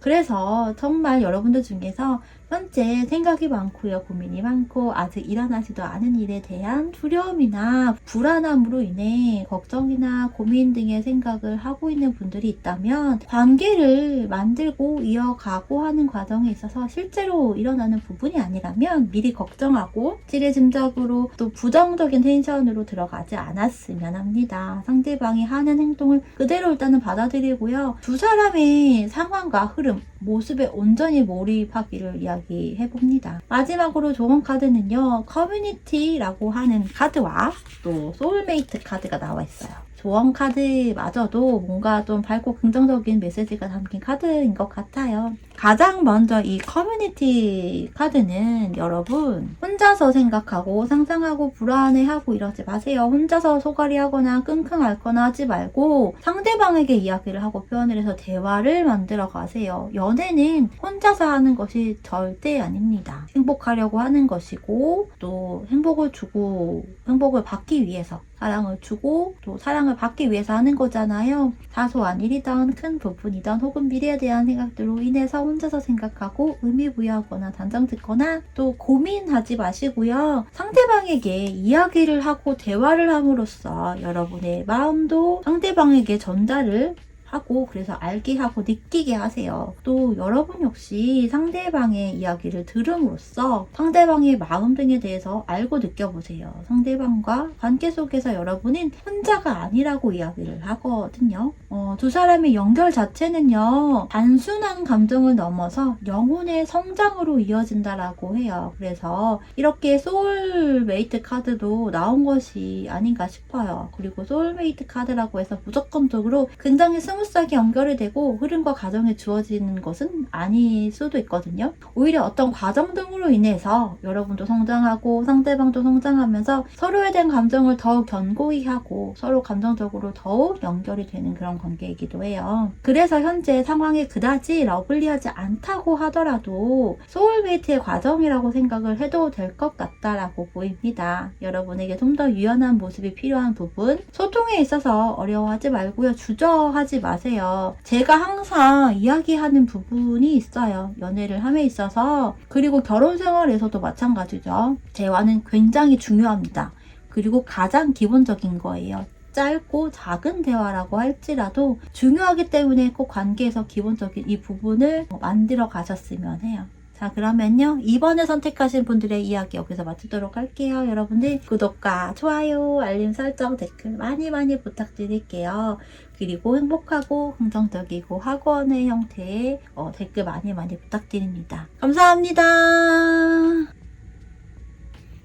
정말 여러분들 중에서 현재 생각이 많고요. 고민이 많고 아직 일어나지도 않은 일에 대한 두려움이나 불안함으로 인해 걱정이나 고민 등의 생각을 하고 있는 분들이 있다면 관계를 만들고 이어가고 하는 과정에 있어서 실제로 일어나는 부분이 아니라면 미리 걱정하고 찌레짐작으로 또 부정적인 텐션으로 들어가지 않았으면 합니다. 상대방이 하는 행동을 그대로 일단은 받아들이고요. 두 사람의 상황과 흐름, 모습에 온전히 몰입하기를 이야기해봅니다. 마지막으로 좋은 카드는요. 커뮤니티라고 하는 카드와 또 소울메이트 카드가 나와 있어요. 조언 카드마저도 뭔가 좀 밝고 긍정적인 메시지가 담긴 카드인 것 같아요. 가장 먼저 이 커뮤니티 카드는 여러분 혼자서 생각하고 상상하고 불안해하고 이러지 마세요. 혼자서 소갈이하거나 끙끙 앓거나 하지 말고 상대방에게 이야기를 하고 표현을 해서 대화를 만들어 가세요. 연애는 혼자서 하는 것이 절대 아닙니다. 행복하려고 하는 것이고 또 행복을 주고 행복을 받기 위해서 사랑을 주고 또 사랑을 받기 위해서 하는 거잖아요. 사소한 일이든 큰 부분이든 혹은 미래에 대한 생각들로 인해서 혼자서 생각하고 의미부여하거나 단정 짓거나 또 고민하지 마시고요. 상대방에게 이야기를 하고 대화를 함으로써 여러분의 마음도 상대방에게 전달을 하고 그래서 알게 하고 느끼게 하세요. 또 여러분 역시 상대방의 이야기를 들음으로써 상대방의 마음 등에 대해서 알고 느껴보세요. 상대방과 관계 속에서 여러분은 혼자가 아니라고 이야기를 하거든요. 두 사람의 연결 자체는요, 단순한 감정을 넘어서 영혼의 성장으로 이어진다라고 해요. 그래서 이렇게 소울메이트 카드도 나온 것이 아닌가 싶어요. 그리고 소울메이트 카드라고 해서 무조건적으로 굉장히 스무스하게 연결이 되고 흐름과 과정에 주어지는 것은 아닐 수도 있거든요. 오히려 어떤 과정 등으로 인해서 여러분도 성장하고 상대방도 성장하면서 서로에 대한 감정을 더욱 견고히 하고 서로 감정적으로 더욱 연결이 되는 그런 관계이기도 해요. 그래서 현재 상황이 그다지 러블리하지 않다고 하더라도 소울메이트의 과정이라고 생각을 해도 될 것 같다라고 보입니다. 여러분에게 좀 더 유연한 모습이 필요한 부분, 소통에 있어서 어려워하지 말고요. 주저하지 마세요. 제가 항상 이야기하는 부분이 있어요. 연애를 함에 있어서, 그리고 결혼 생활에서도 마찬가지죠. 대화는 굉장히 중요합니다. 그리고 가장 기본적인 거예요. 짧고 작은 대화라고 할지라도 중요하기 때문에 꼭 관계에서 기본적인 이 부분을 만들어 가셨으면 해요. 자, 그러면요, 이번에 선택하신 분들의 이야기 여기서 마치도록 할게요. 여러분들 구독과 좋아요, 알림 설정, 댓글 많이 부탁드릴게요. 그리고 행복하고 긍정적이고 학원의 형태의 댓글 많이 부탁드립니다. 감사합니다.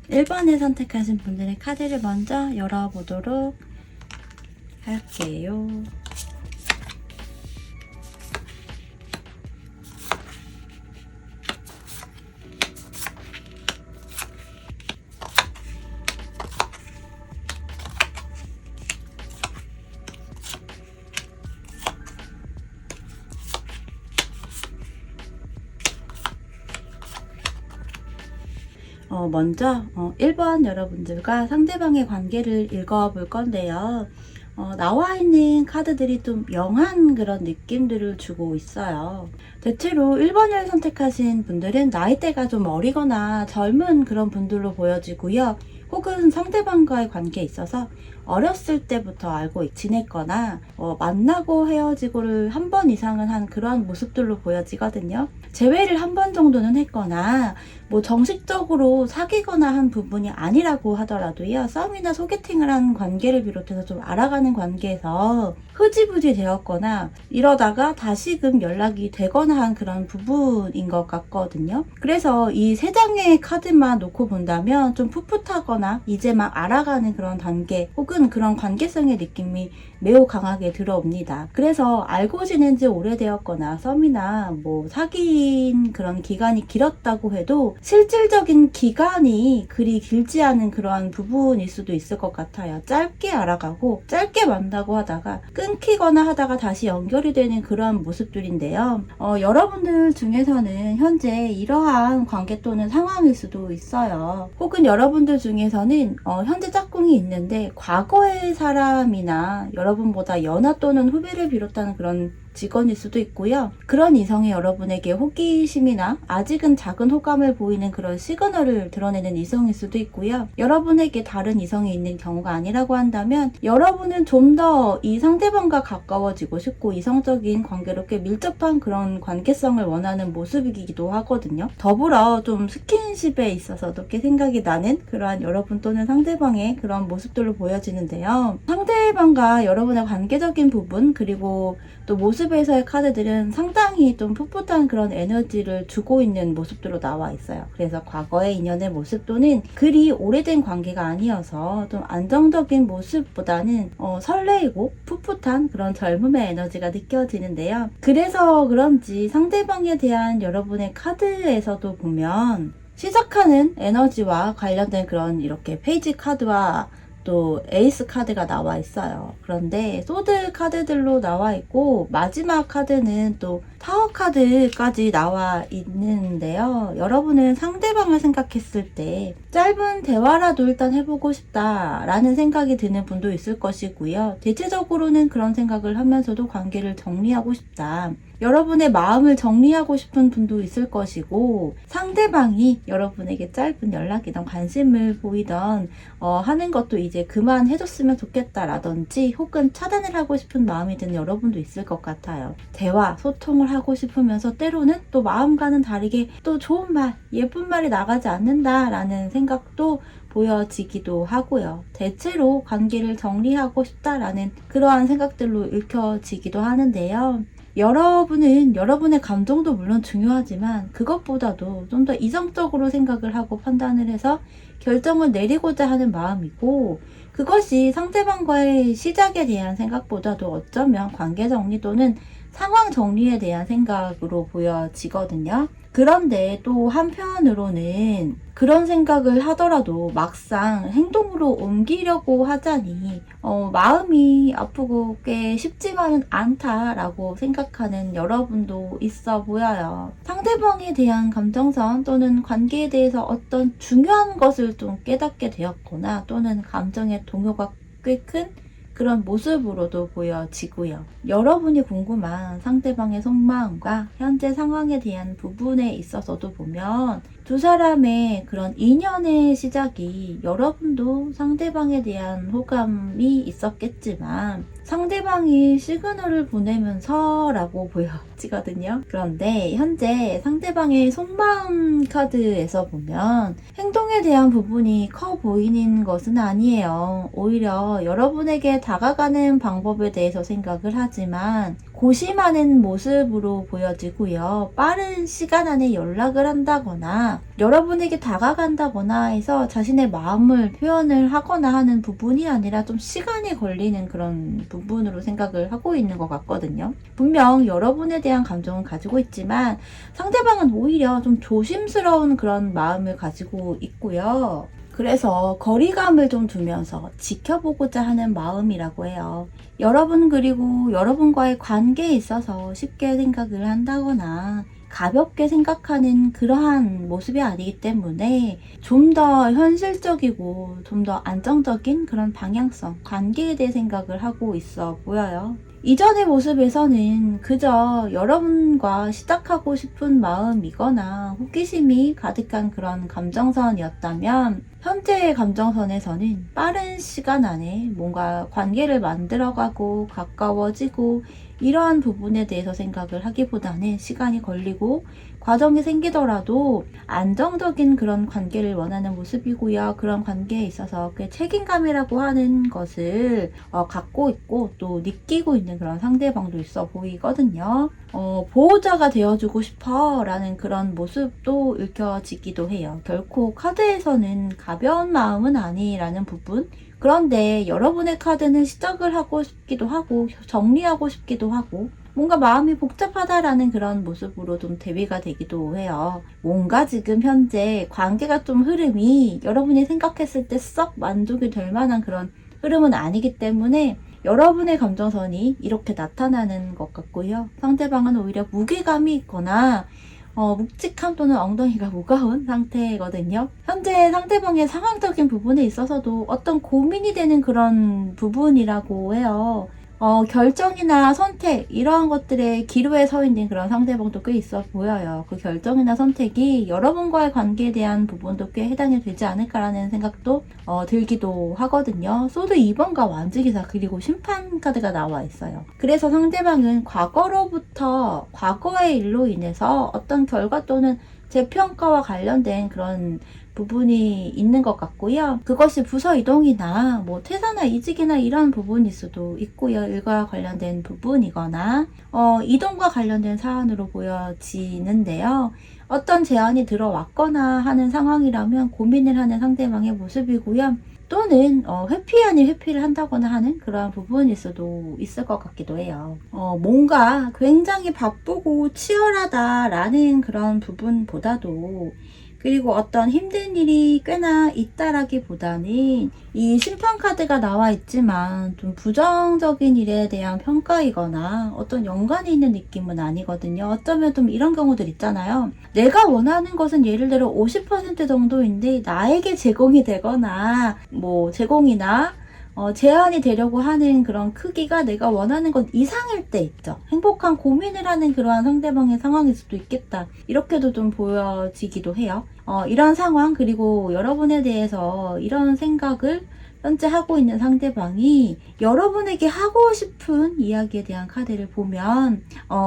1번에 선택하신 분들의 카드를 먼저 열어보도록 할게요. 먼저 1번 여러분들과 상대방의 관계를 읽어볼 건데요. 나와 있는 카드들이 좀 영한 그런 느낌들을 주고 있어요. 대체로 1번을 선택하신 분들은 나이대가 좀 어리거나 젊은 그런 분들로 보여지고요. 혹은 상대방과의 관계에 있어서 어렸을 때부터 알고 지냈거나 만나고 헤어지고를 한 번 이상은 한 그러한 모습들로 보여지거든요. 재회를 한 번 정도는 했거나 뭐 정식적으로 사귀거나 한 부분이 아니라고 하더라도요. 싸움이나 소개팅을 한 관계를 비롯해서 좀 알아가는 관계에서 흐지부지 되었거나 이러다가 다시금 연락이 되거나 한 그런 부분인 것 같거든요. 그래서 이 세 장의 카드만 놓고 본다면 좀 풋풋하거나 이제 막 알아가는 그런 단계 혹은 그런 관계성의 느낌이 매우 강하게 들어옵니다. 그래서 알고 지낸 지 오래되었거나 썸이나 뭐 사귄 그런 기간이 길었다고 해도 실질적인 기간이 그리 길지 않은 그러한 부분일 수도 있을 것 같아요. 짧게 알아가고 짧게 만나고 하다가 끊기거나 하다가 다시 연결이 되는 그러한 모습들인데요. 여러분들 중에서는 현재 이러한 관계 또는 상황일 수도 있어요. 혹은 여러분들 중에서는 현재 짝꿍이 있는데 과거의 사람이나 여러분보다 연하 또는 후배를 비롯한 그런 직원일 수도 있고요. 그런 이성이 여러분에게 호기심이나 아직은 작은 호감을 보이는 그런 시그널을 드러내는 이성일 수도 있고요. 여러분에게 다른 이성이 있는 경우가 아니라고 한다면 여러분은 좀 더 이 상대방과 가까워지고 싶고 이성적인 관계로 꽤 밀접한 그런 관계성을 원하는 모습이기도 하거든요. 더불어 좀 스킨십에 있어서도 꽤 생각이 나는 그러한 여러분 또는 상대방의 그런 모습들로 보여지는데요. 상대방과 여러분의 관계적인 부분 그리고 또 모습에서의 카드들은 상당히 좀 풋풋한 그런 에너지를 주고 있는 모습들로 나와 있어요. 그래서 과거의 인연의 모습 또는 그리 오래된 관계가 아니어서 좀 안정적인 모습보다는 설레이고 풋풋한 그런 젊음의 에너지가 느껴지는데요. 그래서 그런지 상대방에 대한 여러분의 카드에서도 보면 시작하는 에너지와 관련된 그런 이렇게 페이지 카드와 또 에이스 카드가 나와 있어요. 그런데 소드 카드들로 나와 있고 마지막 카드는 또 타워 카드까지 나와 있는데요. 여러분은 상대방을 생각했을 때 짧은 대화라도 일단 해보고 싶다라는 생각이 드는 분도 있을 것이고요. 대체적으로는 그런 생각을 하면서도 관계를 정리하고 싶다. 여러분의 마음을 정리하고 싶은 분도 있을 것이고, 상대방이 여러분에게 짧은 연락이든 관심을 보이던 하는 것도 이제 그만해줬으면 좋겠다라든지 혹은 차단을 하고 싶은 마음이 드는 여러분도 있을 것 같아요. 대화, 소통을 하고 싶으면서 때로는 또 마음과는 다르게 또 좋은 말, 예쁜 말이 나가지 않는다라는 생각도 보여지기도 하고요. 대체로 관계를 정리하고 싶다라는 그러한 생각들로 읽혀지기도 하는데요. 여러분은 여러분의 감정도 물론 중요하지만 그것보다도 좀 더 이성적으로 생각을 하고 판단을 해서 결정을 내리고자 하는 마음이고, 그것이 상대방과의 시작에 대한 생각보다도 어쩌면 관계 정리 또는 상황 정리에 대한 생각으로 보여지거든요. 그런데 또 한편으로는 그런 생각을 하더라도 막상 행동으로 옮기려고 하자니 마음이 아프고 꽤 쉽지만은 않다라고 생각하는 여러분도 있어 보여요. 상대방에 대한 감정선 또는 관계에 대해서 어떤 중요한 것을 좀 깨닫게 되었거나 또는 감정의 동요가 꽤 큰 그런 모습으로도 보여지고요. 여러분이 궁금한 상대방의 속마음과 현재 상황에 대한 부분에 있어서도 보면 두 사람의 그런 인연의 시작이 여러분도 상대방에 대한 호감이 있었겠지만 상대방이 시그널을 보내면서 라고 보여지거든요. 그런데 현재 상대방의 속마음 카드에서 보면 행동에 대한 부분이 커 보이는 것은 아니에요. 오히려 여러분에게 다가가는 방법에 대해서 생각을 하지만 고심하는 모습으로 보여지고요. 빠른 시간 안에 연락을 한다거나 여러분에게 다가간다거나 해서 자신의 마음을 표현을 하거나 하는 부분이 아니라 좀 시간이 걸리는 그런 부분으로 생각을 하고 있는 것 같거든요. 분명 여러분에 대한 감정은 가지고 있지만 상대방은 오히려 좀 조심스러운 그런 마음을 가지고 있고요. 그래서 거리감을 좀 두면서 지켜보고자 하는 마음이라고 해요. 여러분 그리고 여러분과의 관계에 있어서 쉽게 생각을 한다거나 가볍게 생각하는 그러한 모습이 아니기 때문에 좀 더 현실적이고 좀 더 안정적인 그런 방향성, 관계에 대해 생각을 하고 있어 보여요. 이전의 모습에서는 그저 여러분과 시작하고 싶은 마음이거나 호기심이 가득한 그런 감정선이었다면 현재의 감정선에서는 빠른 시간 안에 뭔가 관계를 만들어가고 가까워지고 이러한 부분에 대해서 생각을 하기보다는 시간이 걸리고 과정이 생기더라도 안정적인 그런 관계를 원하는 모습이고요. 그런 관계에 있어서 꽤 책임감이라고 하는 것을 갖고 있고 또 느끼고 있는 그런 상대방도 있어 보이거든요. 보호자가 되어주고 싶어 라는 그런 모습도 읽혀지기도 해요. 결코 카드에서는 가벼운 마음은 아니라는 부분, 그런데 여러분의 카드는 시작을 하고 싶기도 하고 정리하고 싶기도 하고 뭔가 마음이 복잡하다라는 그런 모습으로 좀 대비가 되기도 해요. 뭔가 지금 현재 관계가 좀 흐름이 여러분이 생각했을 때 썩 만족이 될 만한 그런 흐름은 아니기 때문에 여러분의 감정선이 이렇게 나타나는 것 같고요. 상대방은 오히려 무게감이 있거나 묵직함 또는 엉덩이가 무거운 상태거든요. 현재 상대방의 상황적인 부분에 있어서도 어떤 고민이 되는 그런 부분이라고 해요. 결정이나 선택 이러한 것들의 기로에 서 있는 그런 상대방도 꽤 있어 보여요. 그 결정이나 선택이 여러분과의 관계에 대한 부분도 꽤 해당이 되지 않을까라는 생각도 들기도 하거든요. 소드 2번과 완주기사 그리고 심판 카드가 나와 있어요. 그래서 상대방은 과거로부터 과거의 일로 인해서 어떤 결과 또는 재평가와 관련된 그런 부분이 있는 것 같고요. 그것이 부서 이동이나 뭐 퇴사나 이직이나 이런 부분일 수도 있고요. 일과 관련된 부분이거나 이동과 관련된 사안으로 보여지는데요. 어떤 제안이 들어왔거나 하는 상황이라면 고민을 하는 상대방의 모습이고요. 또는 회피 아닌 회피를 한다거나 하는 그러한 부분일 수도 있을 것 같기도 해요. 뭔가 굉장히 바쁘고 치열하다라는 그런 부분보다도 그리고 어떤 힘든 일이 꽤나 있다라기보다는 이 심판 카드가 나와 있지만 좀 부정적인 일에 대한 평가이거나 어떤 연관이 있는 느낌은 아니거든요. 어쩌면 좀 이런 경우들 있잖아요. 내가 원하는 것은 예를 들어 50% 정도인데 나에게 제공이 되거나 뭐 제공이나 제한이 되려고 하는 그런 크기가 내가 원하는 것 이상일 때 있죠. 행복한 고민을 하는 그러한 상대방의 상황일 수도 있겠다. 이렇게도 좀 보여지기도 해요. 이런 상황, 그리고 여러분에 대해서 이런 생각을 현재 하고 있는 상대방이 여러분에게 하고 싶은 이야기에 대한 카드를 보면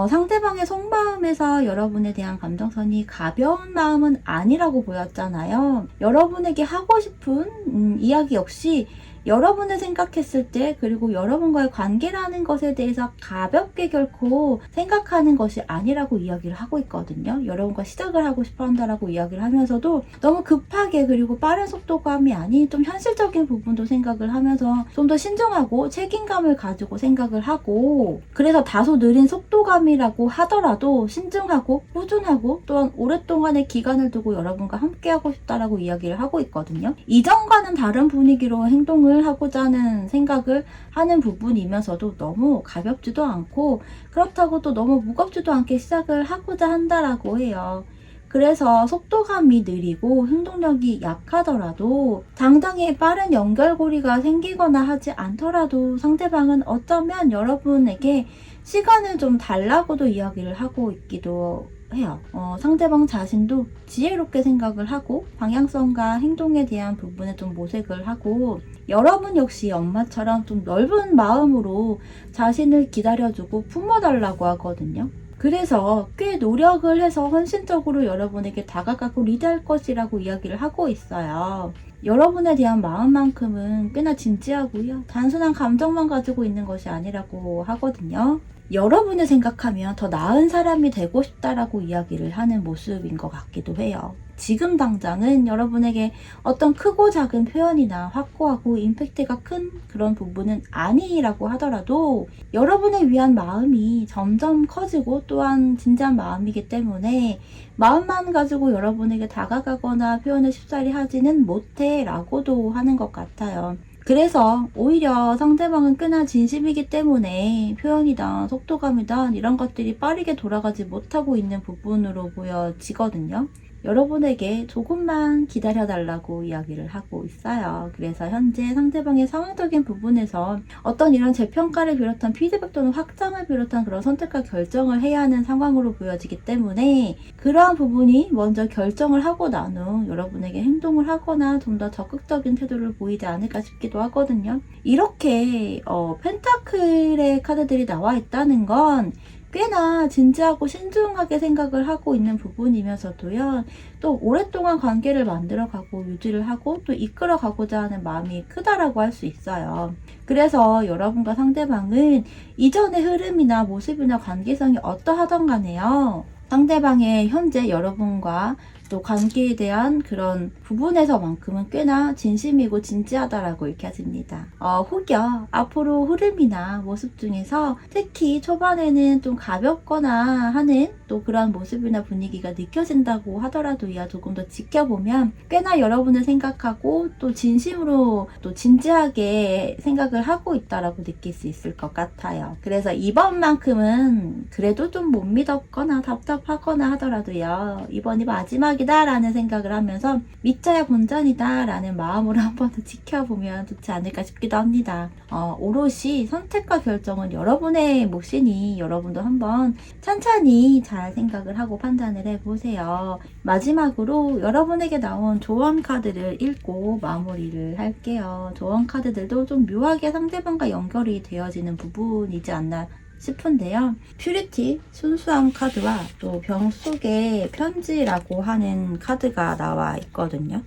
상대방의 속마음에서 여러분에 대한 감정선이 가벼운 마음은 아니라고 보였잖아요. 여러분에게 하고 싶은 이야기 역시 여러분을 생각했을 때, 그리고 여러분과의 관계라는 것에 대해서 가볍게 결코 생각하는 것이 아니라고 이야기를 하고 있거든요. 여러분과 시작을 하고 싶어 한다라고 이야기를 하면서도 너무 급하게, 그리고 빠른 속도감이 아닌 좀 현실적인 부분도 생각을 하면서 좀 더 신중하고 책임감을 가지고 생각을 하고, 그래서 다소 느린 속도감이라고 하더라도 신중하고 꾸준하고 또한 오랫동안의 기간을 두고 여러분과 함께하고 싶다라고 이야기를 하고 있거든요. 이전과는 다른 분위기로 행동을 하고자 하는 생각을 하는 부분이면서도 너무 가볍지도 않고 그렇다고 또 너무 무겁지도 않게 시작을 하고자 한다라고 해요. 그래서 속도감이 느리고 행동력이 약하더라도 당장에 빠른 연결고리가 생기거나 하지 않더라도 상대방은 어쩌면 여러분에게 시간을 좀 달라고도 이야기를 하고 있기도 해요. 상대방 자신도 지혜롭게 생각을 하고 방향성과 행동에 대한 부분에 좀 모색을 하고, 여러분 역시 엄마처럼 좀 넓은 마음으로 자신을 기다려주고 품어달라고 하거든요. 그래서 꽤 노력을 해서 헌신적으로 여러분에게 다가가고 리드할 것이라고 이야기를 하고 있어요. 여러분에 대한 마음만큼은 꽤나 진지하고요. 단순한 감정만 가지고 있는 것이 아니라고 하거든요. 여러분을 생각하면 더 나은 사람이 되고 싶다라고 이야기를 하는 모습인 것 같기도 해요. 지금 당장은 여러분에게 어떤 크고 작은 표현이나 확고하고 임팩트가 큰 그런 부분은 아니라고 하더라도 여러분을 위한 마음이 점점 커지고 또한 진지한 마음이기 때문에 마음만 가지고 여러분에게 다가가거나 표현을 쉽사리 하지는 못해 라고도 하는 것 같아요. 그래서 오히려 상대방은 꽤나 진심이기 때문에 표현이든 속도감이든 이런 것들이 빠르게 돌아가지 못하고 있는 부분으로 보여지거든요. 여러분에게 조금만 기다려달라고 이야기를 하고 있어요. 그래서 현재 상대방의 상황적인 부분에서 어떤 이런 재평가를 비롯한 피드백 또는 확장을 비롯한 그런 선택과 결정을 해야 하는 상황으로 보여지기 때문에 그러한 부분이 먼저 결정을 하고 난 후 여러분에게 행동을 하거나 좀 더 적극적인 태도를 보이지 않을까 싶기도 하거든요. 이렇게 펜타클의 카드들이 나와 있다는 건 꽤나 진지하고 신중하게 생각을 하고 있는 부분이면서도요, 또 오랫동안 관계를 만들어가고 유지를 하고 또 이끌어가고자 하는 마음이 크다라고 할 수 있어요. 그래서 여러분과 상대방은 이전의 흐름이나 모습이나 관계성이 어떠하던 간에요, 상대방의 현재 여러분과 또 관계에 대한 그런 부분에서만큼은 꽤나 진심이고 진지하다라고 읽혀집니다. 혹여 앞으로 흐름이나 모습 중에서 특히 초반에는 좀 가볍거나 하는 또 그런 모습이나 분위기가 느껴진다고 하더라도요, 조금 더 지켜보면 꽤나 여러분을 생각하고 또 진심으로 또 진지하게 생각을 하고 있다라고 느낄 수 있을 것 같아요. 그래서 이번만큼은 그래도 좀 못 믿었거나 답답하거나 하더라도요, 이번이 마지막이다 라는 생각을 하면서 믿자야 본전이다 라는 마음으로 한 번 더 지켜보면 좋지 않을까 싶기도 합니다. 오롯이 선택과 결정은 여러분의 몫이니 여러분도 한번 천천히 잘 생각을 하고 판단을 해보세요. 마지막으로 여러분에게 나온 조언 카드를 읽고 마무리를 할게요. 조언 카드들도 좀 묘하게 상대방과 연결이 되어지는 부분이지 않나 싶은데요. 퓨리티, 순수함 카드와 또 병 속의 편지라고 하는 카드가 나와 있거든요.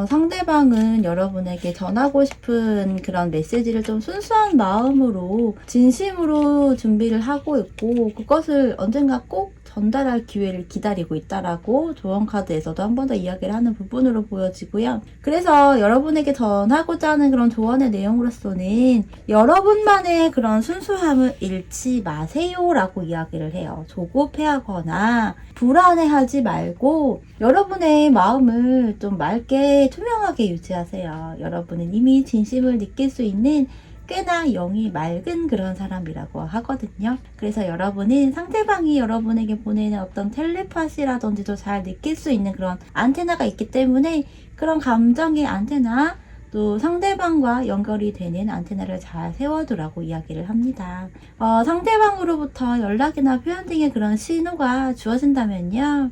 상대방은 여러분에게 전하고 싶은 그런 메시지를 좀 순수한 마음으로 진심으로 준비를 하고 있고 그것을 언젠가 꼭 전달할 기회를 기다리고 있다라고 조언 카드에서도 한 번 더 이야기를 하는 부분으로 보여지고요. 그래서 여러분에게 전하고자 하는 그런 조언의 내용으로서는 여러분만의 그런 순수함을 잃지 마세요라고 이야기를 해요. 조급해하거나 불안해하지 말고 여러분의 마음을 좀 맑게 투명하게 유지하세요. 여러분은 이미 진심을 느낄 수 있는 꽤나 영이 맑은 그런 사람이라고 하거든요. 그래서 여러분은 상대방이 여러분에게 보내는 어떤 텔레파시라든지도 잘 느낄 수 있는 그런 안테나가 있기 때문에 그런 감정의 안테나, 또 상대방과 연결이 되는 안테나를 잘 세워두라고 이야기를 합니다. 상대방으로부터 연락이나 표현 등의 그런 신호가 주어진다면요,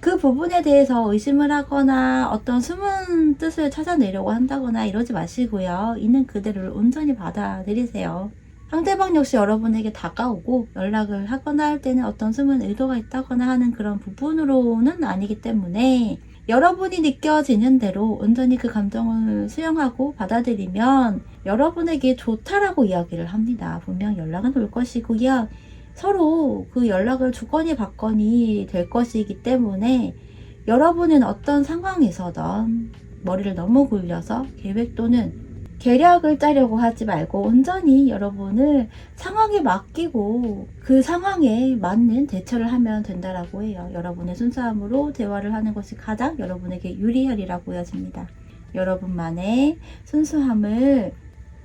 그 부분에 대해서 의심을 하거나 어떤 숨은 뜻을 찾아내려고 한다거나 이러지 마시고요. 있는 그대로를 온전히 받아들이세요. 상대방 역시 여러분에게 다가오고 연락을 하거나 할 때는 어떤 숨은 의도가 있다거나 하는 그런 부분으로는 아니기 때문에 여러분이 느껴지는 대로 온전히 그 감정을 수용하고 받아들이면 여러분에게 좋다라고 이야기를 합니다. 분명 연락은 올 것이고요. 서로 그 연락을 주거니 받거니 될 것이기 때문에 여러분은 어떤 상황에서든 머리를 너무 굴려서 계획 또는 계략을 짜려고 하지 말고 온전히 여러분을 상황에 맡기고 그 상황에 맞는 대처를 하면 된다라고 해요. 여러분의 순수함으로 대화를 하는 것이 가장 여러분에게 유리하리라고 보여집니다. 여러분만의 순수함을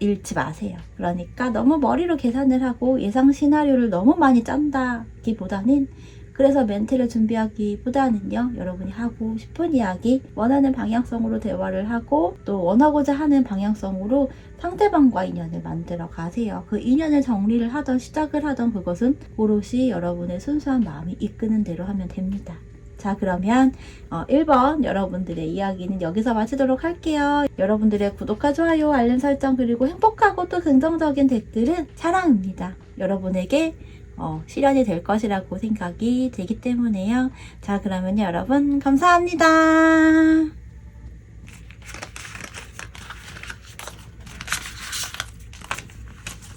잃지 마세요. 그러니까 너무 머리로 계산을 하고 예상 시나리오를 너무 많이 짠다기보다는, 그래서 멘트를 준비하기보다는요, 여러분이 하고 싶은 이야기, 원하는 방향성으로 대화를 하고 또 원하고자 하는 방향성으로 상대방과 인연을 만들어 가세요. 그 인연을 정리를 하던 시작을 하던 그것은 오롯이 여러분의 순수한 마음이 이끄는 대로 하면 됩니다. 자, 그러면 1번 여러분들의 이야기는 여기서 마치도록 할게요. 여러분들의 구독과 좋아요, 알림 설정, 그리고 행복하고 또 긍정적인 댓글은 사랑입니다. 여러분에게 실현이 될 것이라고 생각이 되기 때문에요. 자, 그러면 여러분 감사합니다.